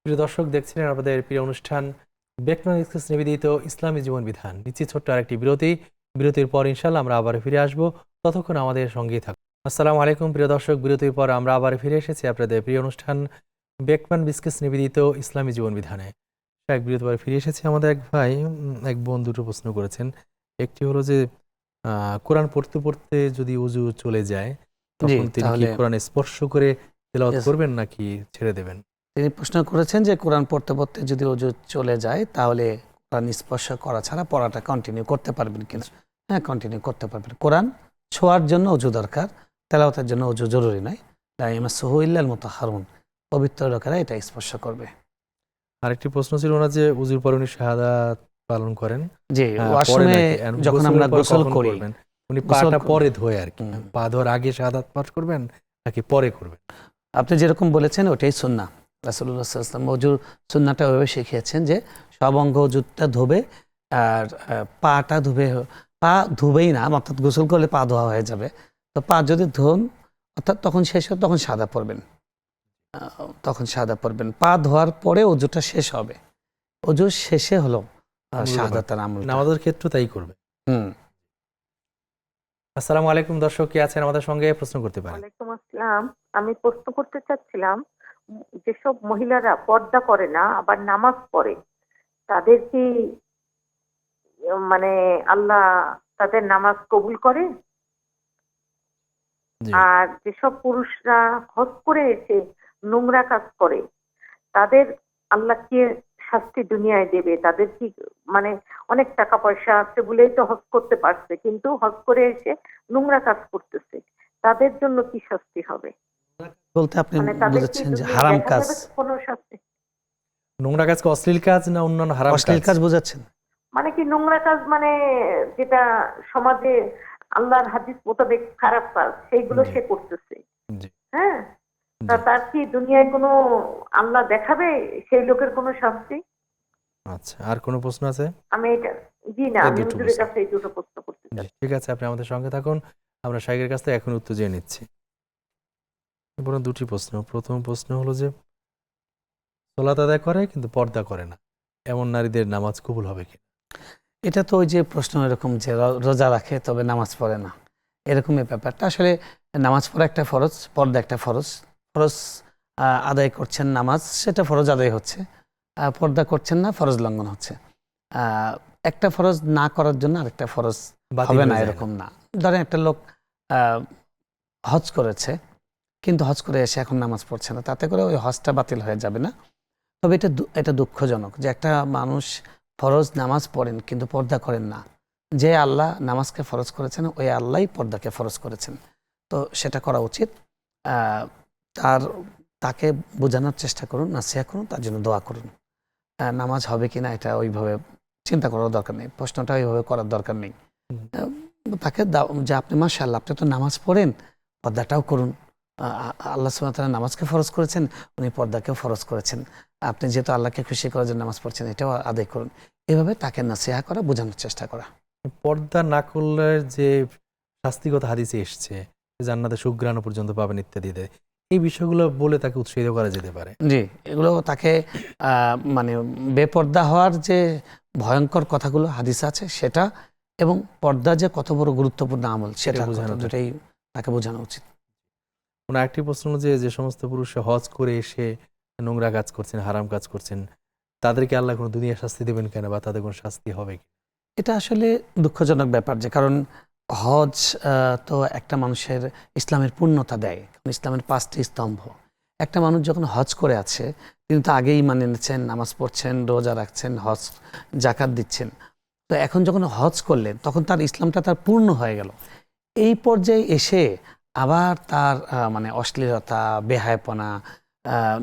প্রিয় দর্শক, দেখছিলেন আমাদের প্রিয় অনুষ্ঠান বেকম্যান এক্সপ্রেস নিবেদিত ইসলামী জীবন বিধান। নিচ্ছি ছোট্ট আরেকটি বিরতি, বিরতির পর ইনশাল্লাহ আমরা আবার ফিরে আসবো, ততক্ষণ আমাদের সঙ্গেই থাকুন। আসসালামু আলাইকুম প্রিয় দর্শক, বিরতির পর আমরা আবার ফিরে এসেছি আপনাদের প্রিয় অনুষ্ঠান বেকম্যান বিস্কিস নিবেদিত ইসলামী জীবন বিধানে। এক বিরতির পর ফিরে এসেছি। আমাদের এক ভাই, এক বোন দুটো প্রশ্ন করেছেন। একটি হলো যে কোরআন পড়তে পড়তে যদি উজু চলে যায়, তখন তিনি কি কোরআন স্পর্শ করে তেলাওয়াত করবেন নাকি ছেড়ে দেবেন? তিনি প্রশ্ন করেছেন যে কোরআন পড়তে পড়তে যদি ওযু চলে যায়, তাহলে কোরআন স্পর্শ করা ছাড়া পড়াটা কন্টিনিউ করতে পারবেন কিনা? হ্যাঁ, কন্টিনিউ করতে পারবেন। কোরআন ছোঁয়ার জন্য ওযু দরকার, তেলাওয়াতের জন্য ওযু জরুরি নয়। লা ইয়ামাসসুহু ইল্লাল মুতাহহারুন, পবিত্র লোকেরা এটা স্পর্শ করবে। আরেকটি প্রশ্ন ছিল না যে উজুর পরে উনি শাহাদাত পালন করেন, জি, ওয়াশরুমে যখন আমরা গোসল করি, উনি পাটা পরে ধোয় আর কি, পা ধোয়ার আগে শাহাদাত পাঠ করবেন নাকি পরে করবেন? আপনি যেরকম বলেছেন ওটাই সুন্নাহ। রাসূলুল্লাহ সাল্লাল্লাহু আলাইহি ওয়াসাল্লাম ওযুর সুন্নাহটা ওইভাবে শিখিয়েছেন যে সব অঙ্গ ওযুটা ধোবে আর পাটা ধুবে পা ধুবেই না, অর্থাৎ গোসল করলে পা ধোয়া হয়ে যাবে। তো পা যদি ধোন অর্থাৎ তখন শেষ হয়, তখন সাদা পড়বেন, তখন সাদা পড়বেন। পা ধোয়ার পরে অজুটা শেষ হবে, অজু শেষে হলো শাহাদাতের আমল। নামাজের ক্ষেত্রে তাই করবে। হুম। আসসালামু আলাইকুম দর্শক, কে আছেন আমাদের সঙ্গে, প্রশ্ন করতে পারেন। ওয়ালাইকুম আসসালাম। আমি প্রশ্ন করতে চাচ্ছিলাম, যেসব মহিলারা পর্দা করে না আবার নামাজ পড়ে, তাদের কি মানে আল্লাহ তাদের নামাজ কবুল করে? জি। আর যেসব পুরুষরা হজ করে এসে নোংরা কাজ করে, তাদের আল্লাহ কি শাস্তি দুনিয়ায় দেবে? তাদের কি মানে অনেক টাকা পয়সা আছে বলেই তো হজ করতে পারছে, কিন্তু হজ করে এসে নোংরা কাজ করতেছে, তাদের জন্য কি শাস্তি হবে? বলতে আপনি মানে তাদের কি বুঝাচ্ছেন যে দুনিয়ায় হারাম দেখা কাজ, যাবে কোনো শাস্তি? নোংরা কাজকে অশ্লীল কাজ না অন্যান্য হারাম অশ্লীল কাজ বোঝাচ্ছেন? মানে কি নোংরা কাজ, মানে যেটা সমাজে আল্লাহর হাদিস মোতাবেক খারাপ কাজ, সেইগুলো জি। সে করতেছে। জি। হ্যাঁ, তা জি। তার কি দুনিয়ায় কোনো আল্লাহ দেখাবে সেই লোকের কোনো শাস্তি? আচ্ছা, আর কোনো প্রশ্ন আছে? আমি এটা, জি না, এই আমি দুটো হুজুরের প্রশ্ন। কাছে এই দুটো প্রশ্ন করতে জি, চাই। ঠিক আছে, আপনি আমাদের সঙ্গে থাকুন, আমরা শাইখের কাছ থেকে এখন উত্তর জেনে নিচ্ছি। এরপর দুটি প্রশ্ন। প্রথম প্রশ্ন হলো যে সালাত আদায় করে কিন্তু পর্দা করে না, এমন নারীদের নামাজ কবুল হবে কি? এটা তো ওই যে প্রশ্ন এরকম যে রোজা রাখে তবে নামাজ পড়ে না, এরকমই ব্যাপারটা। আসলে নামাজ পড়া একটা ফরজ, পর্দা একটা ফরজ। ফরজ আদায় করছেন নামাজ, সেটা ফরজ আদায় হচ্ছে, পর্দা করছেন না, ফরজ লঙ্ঘন হচ্ছে। একটা ফরজ না করার জন্য আরেকটা ফরজ বাতিল হবে হয়ে না, যায় এরকম না। ধরেন একটা লোক হজ করেছে, কিন্তু হজ করে এসে এখন নামাজ পড়ছে না, তাতে করে ওই হজটা বাতিল হয়ে যাবে না। তবে এটা দুঃখজনক যে একটা মানুষ ফরজ নামাজ পড়েন কিন্তু পর্দা করেন না। যে আল্লাহ নামাজকে ফরজ করেছেন ওই আল্লাহই পর্দাকে ফরজ করেছেন, তো সেটা করা উচিত। আহ, তাকে বোঝানোর চেষ্টা করুন, নাসিহা করুন, তার জন্য দোয়া করুন। নামাজ হবে কিনা এটা ওইভাবে চিন্তা করার দরকার নেই, প্রশ্নটা ওইভাবে করার দরকার নেই। আহ, তাকে যে আপনি মাশাআল্লাহ আপনি তো নামাজ পড়েন, পর্দাটাও করুন। আল্লাহ সুবহানাহু ওয়া তাআলা নামাজকে ফরজ করেছেন, উনি পর্দাকেও ফরজ করেছেন। আপনি যেহেতু আল্লাহকে খুশি করার জন্য নামাজ পড়ছেন, এটাও আদায় করুন। এভাবে তাকে নাসিহা করা, বোঝানোর চেষ্টা করা। পর্দা না করলে যে শাস্তিগত হাদিসে এসছে, জান্নাতে সুঘ্রাণ পর্যন্ত পাবেন ইত্যাদিতে, এই বিষয়গুলো বলে তাকে উৎসাহিত করা যেতে পারে। জি, এগুলো তাকে মানে বেপর্দা হওয়ার যে ভয়ঙ্কর কথাগুলো হাদিস আছে সেটা, এবং পর্দা যে কত বড় গুরুত্বপূর্ণ আমল সেটা বোঝানো দুটাই তাকে বোঝানো উচিত। কোনো একটি প্রশ্ন হলো যে সমস্ত পুরুষে হজ করে এসে নোংরা কাজ করছেন, হারাম কাজ করছেন, তাদেরকে আল্লাহ কোনো দুনিয়া শাস্তি দেবেন কেন, বা তাদের কোনো শাস্তি হবে কি? এটা আসলে দুঃখজনক ব্যাপার, যে কারণ হজ তো একটা মানুষের ইসলামের পূর্ণতা দেয়। ইসলামের 5টি স্তম্ভ। একটা মানুষ যখন হজ করে আছে, তিনি তো আগেই মানে নিচ্ছেন, নামাজ পড়ছেন, রোজা রাখছেন, হজ জাকাত দিচ্ছেন। তো এখন যখন হজ করলেন তখন তার ইসলামটা তার পূর্ণ হয়ে গেল। এই পর্যায়ে এসে আবার তার মানে অশ্লীলতা, বেহায়াপনা,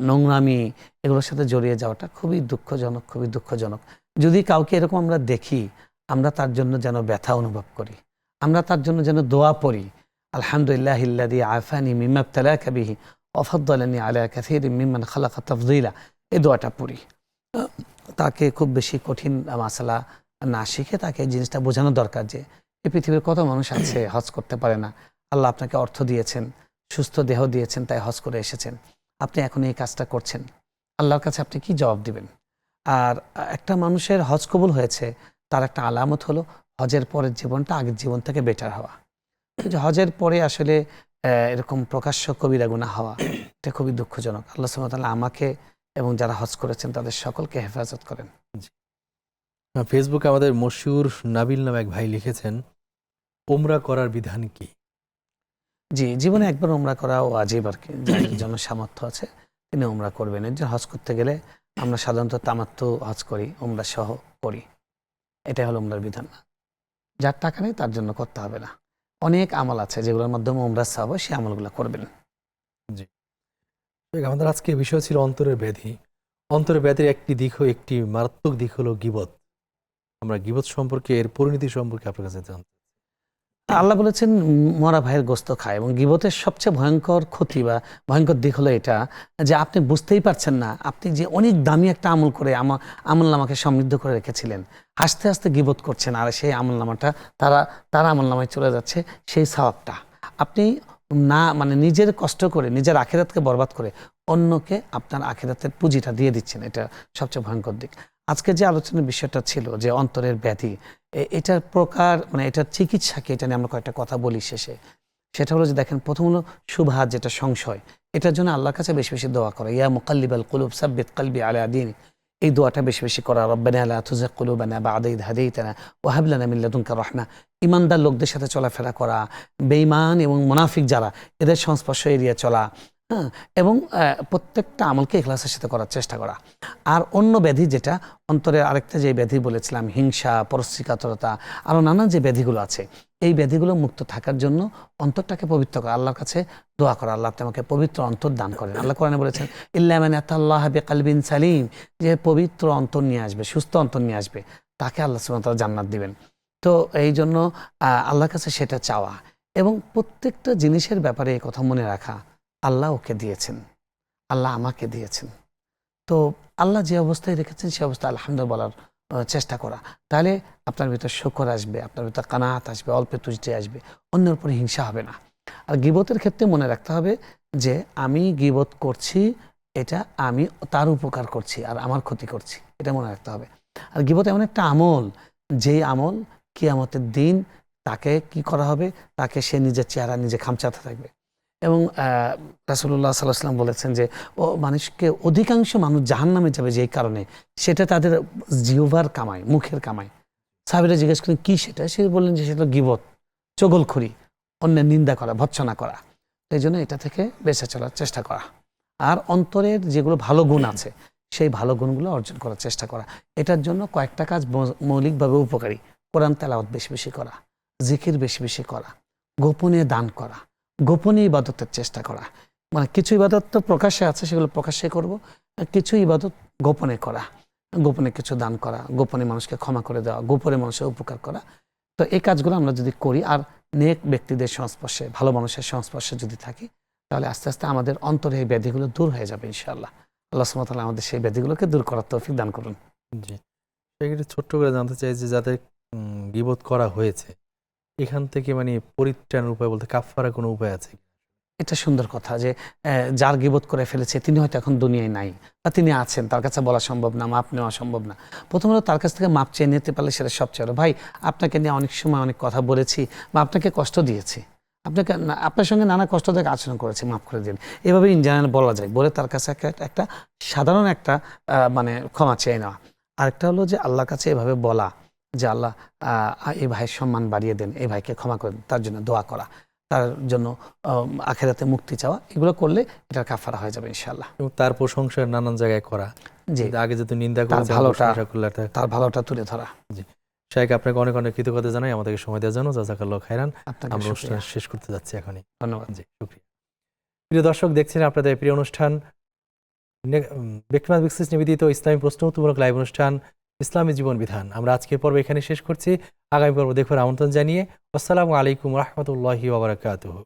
নোংরামি, এগুলোর সাথে জড়িয়ে যাওয়াটা খুবই দুঃখজনক, খুবই দুঃখজনক। যদি কাউকে এরকম আমরা দেখি, আমরা তার জন্য যেন ব্যথা অনুভব করি, আমরা তার জন্য যেন দোয়া পড়ি, আলহামদুলিল্লাহিল্লাযী আফানি মিম্মা ইবতালাকা বিহি ওয়া ফাদ্দালানি আলা কাসীরিম মিম্মান খালাকা তাফদীলা, এই দোয়াটা পড়ি। তাকে খুব বেশি কঠিন মাসালা না শিখে তাকে এই জিনিসটা বোঝানো দরকার যে এই পৃথিবীর কত মানুষ আছে হজ করতে পারে না, আল্লাহ আপনাকে অর্থ দিয়েছেন, সুস্থ দেহ দিয়েছেন, তাই হজ করে এসেছেন, আপনি এখন এই কাজটা করছেন, আল্লাহর কাছে আপনি কি জবাব দিবেন? আর একটা মানুষের হজ কবুল হয়েছে, তার একটা আলামত হলো হজের পরের জীবনটা আগের জীবন থেকে বেটার হওয়া। যে হজের পরে আসলে এরকম প্রকাশ্য কবিরা গুনাহ হওয়া, এটা খুবই দুঃখজনক। আল্লাহ সুবহানাহু ওয়া তাআলা আমাকে এবং যারা হজ করেছেন তাদের সকলকে হেফাজত করেন। ফেসবুকে আমাদের মশহুর নাবিল নামে এক ভাই লিখেছেন, উমরা করার বিধান কি? জি, জীবনে একবার উমরা করা ওয়াজিব আর কি। যার জন্য সামর্থ্য আছে তিনি উমরা করবেন। এর যে হজ করতে গেলে আমরা সাধারণত তামাত্তু হজ করি, উমরা সহ করি, এটাই হলো উমরার বিধান। যার টাকা নেই তার জন্য করতে হবে না। অনেক আমল আছে যেগুলোর মাধ্যমে উমরা সওয়াব হয়, সেই আমলগুলো করবেন। আমাদের আজকে বিষয় ছিল অন্তরের ব্যাধি। অন্তরের ব্যাধির একটি মারাত্মক দিক হলো গীবত। আমরা গীবত সম্পর্কে, এর পরিণতি সম্পর্কে আপনার কাছে জানতে। আল্লাহ বলেছেন মরা ভাইয়ের গোস্ত খায়, এবং গীবতের সবচেয়ে ভয়ঙ্কর ক্ষতি বা ভয়ঙ্কর দিক হলো এটা যে আপনি বুঝতেই পারছেন না আপনি যে অনেক দামি একটা আমল করে আমল নামাকে সমৃদ্ধ করে রেখেছিলেন, আস্তে আস্তে গীবত করছেন, আর সেই আমল নামাটা তার আমল নামায় চলে যাচ্ছে সেই সওয়াবটা। আপনি না মানে নিজের কষ্ট করে নিজের আখিরাতকে বরবাদ করে অন্যকে আপনার আখিরাতের পুঁজিটা দিয়ে দিচ্ছেন, এটা সবচেয়ে ভয়ঙ্কর দিক। আজকে যে আলোচনার বিষয়টা ছিল যে অন্তরের ব্যাধি, এটার প্রকার মানে এটার চিকিৎসাকে এটা নিয়ে আমরা কয়েকটা কথা বলি শেষে। সেটা হলো যে দেখেন, প্রথম হলো শুবহাত, যেটা সংশয়, এটার জন্য আল্লাহর কাছে বেশি বেশি দোয়া করা, ইয়া মুকাল্লিবাল কুলুব সাব্বিত কলবি আলা দীনিক, এই দোয়াটা বেশি বেশি করা। রব্বানা লা তুযিগ কুলুবানা বা'দা ইয হাদাইতানা ওয়া হাব লানা মিন লাদুনকা রাহমা। ইমানদার লোকদের সাথে চলাফেরা করা, বেঈমান এবং মুনাফিক যারা এদের সংস্পর্শ এড়িয়ে চলা, হ্যাঁ, এবং প্রত্যেকটা আমলকে ইখলাসের সাথে করার চেষ্টা করা। আর অন্য ব্যাধি যেটা অন্তরের আরেকটা যে ব্যাধি বলেছিলাম, হিংসা, পরশ্রীকাতরতা, আরও নানান যে ব্যাধিগুলো আছে, এই ব্যাধিগুলো মুক্ত থাকার জন্য অন্তরটাকে পবিত্র করা, আল্লাহর কাছে দোয়া করা, আল্লাহ তোমাকে পবিত্র অন্তর দান করেন। আল্লাহ কোরআনে বলেছেন ইল্লা মান আতাল্লাহ বিকলবিন সালিম, যে পবিত্র অন্তর নিয়ে আসবে, সুস্থ অন্তর নিয়ে আসবে, তাকে আল্লাহ সুবহানাহু ওয়া তাআলা জান্নাত দিবেন। তো এই জন্য আল্লাহর কাছে সেটা চাওয়া, এবং প্রত্যেকটা জিনিসের ব্যাপারে এই কথা মনে রাখা, আল্লাহ ওকে দিয়েছেন, আল্লাহ আমাকে দিয়েছেন, তো আল্লাহ যে অবস্থায় রেখেছেন সে অবস্থায় আলহামদুলিল্লাহ বলার চেষ্টা করা। তাহলে আপনার ভিতর শুকর আসবে, আপনার ভিতর কানাত আসবে, অল্পে তুষ্টি আসবে, অন্যের উপরে হিংসা হবে না। আর গীবতের ক্ষেত্রে মনে রাখতে হবে যে আমি গীবত করছি, এটা আমি তার উপকার করছি আর আমার ক্ষতি করছি, এটা মনে রাখতে হবে। আর গীবত এমন একটা আমল, যেই আমল কিয়ামতের দিন তাকে কি করা হবে, তাকে সে নিজের চেহারা নিজে খামচাতে থাকবে। এবং রাসূলুল্লাহ সাল্লাল্লাহু আলাইহি ওয়াসাল্লাম বলেছেন যে ও মানুষকে, অধিকাংশ মানুষ জাহান্নামে যাবে যেই কারণে, সেটা তাদের জিহ্বার কামাই, মুখের কামাই। সাহাবীরা জিজ্ঞেস করেন কি সেটা, সে বললেন যে সেটা গীবত, চগলখড়ি, অন্যের নিন্দা করা, ভৎসনা করা। এই জন্য এটা থেকে বেঁচে চলার চেষ্টা করা, আর অন্তরের যেগুলো ভালো গুণ আছে সেই ভালো গুণগুলো অর্জন করার চেষ্টা করা। এটার জন্য কয়েকটা কাজ মৌলিকভাবে উপকারী: কোরআন তেলাওয়াত বেশি বেশি করা, জিকির বেশি বেশি করা, গোপনে দান করা, গোপনে ইবাদতের চেষ্টা করা। মানে কিছু ইবাদত তো প্রকাশ্যে আছে, সেগুলো প্রকাশ্যে করব, কিছু ইবাদত গোপনে করা, গোপনে কিছু দান করা, গোপনে মানুষকে ক্ষমা করে দেওয়া, গোপনে মানুষের উপকার করা। তো এই কাজগুলো আমরা যদি করি আর নেক ব্যক্তিদের সংস্পর্শে, ভালো মানুষের সংস্পর্শে যদি থাকি, তাহলে আস্তে আস্তে আমাদের অন্তরে এই ব্যাধিগুলো দূর হয়ে যাবে ইনশাআল্লাহ। আল্লাহ সুবহানাহু ওয়া তাআলা আমাদের সেই ব্যাধিগুলোকে দূর করার তৌফিক দান করুন। জি, সেক্ষেত্রে ছোট্ট করে জানতে চাই যে যাদের গীবত করা হয়েছে, এখান থেকে মানে পরিত্রাণের উপায় বলতে কাফফারা কোনো উপায় আছে? এটা সুন্দর কথা যে যার গীবত করে ফেলেছে তিনি হয়তো এখন দুনিয়ায় নাই, বা তিনি আছেন, তার কাছে বলা সম্ভব না, মাপ নেওয়া সম্ভব না। প্রথমত তার কাছ থেকে মাপ চেয়ে নিতে পারলে সেটা সবচেয়ে বড়। ভাই, আপনাকে নিয়ে অনেক সময় অনেক কথা বলেছি বা আপনাকে কষ্ট দিয়েছি, আপনার সঙ্গে নানা কষ্টদায়ক আচরণ করেছি, মাফ করে দিন, এভাবে ইন জেনারেল বলা যায়, বলে তার কাছে একটা সাধারণ একটা মানে ক্ষমা চেয়ে নেওয়া। আরেকটা হলো যে আল্লাহর কাছে এভাবে বলা যে আল্লাহ এই ভাইয়ের সম্মান বাড়িয়ে দেন, এই ভাইকে ক্ষমা করে দেন, তার জন্য দোয়া করা, তার জন্য আখিরাতে মুক্তি চাওয়া, এগুলো করলে এটার কাফারা হয়ে যাবে ইনশাআল্লাহ। এবং তার প্রশংসা নানান জায়গায় করা, জি, আগে যেহেতু নিন্দা করে তার ভালোটা তুলে ধরা। জি, শাইখ আপনাকে অনেক অনেক কৃতজ্ঞতা জানাই আমাদেরকে সময় দেওয়ার জন্য। জাযাকাল্লাহু খাইরান। আপনাকে আমরা অনুষ্ঠান শেষ করতে যাচ্ছি এখনই। ধন্যবাদ। জি, শুকরিয়া। প্রিয় দর্শক, দেখছেন আপনাদের প্রিয় অনুষ্ঠান ব্যক্তিগত বিশেষ নিবেদিত ইসলামী প্রশ্ন উত্তরমূলক লাইভ অনুষ্ঠান ইসলামী জীবন বিধান। আমরা আজকের পর্ব এখানে শেষ করছি। আগামী পর্ব দেখবার আমন্ত্রণ জানিয়ে আসসালামু আলাইকুম ওয়া রাহমাতুল্লাহি ওয়া বারাকাতুহু।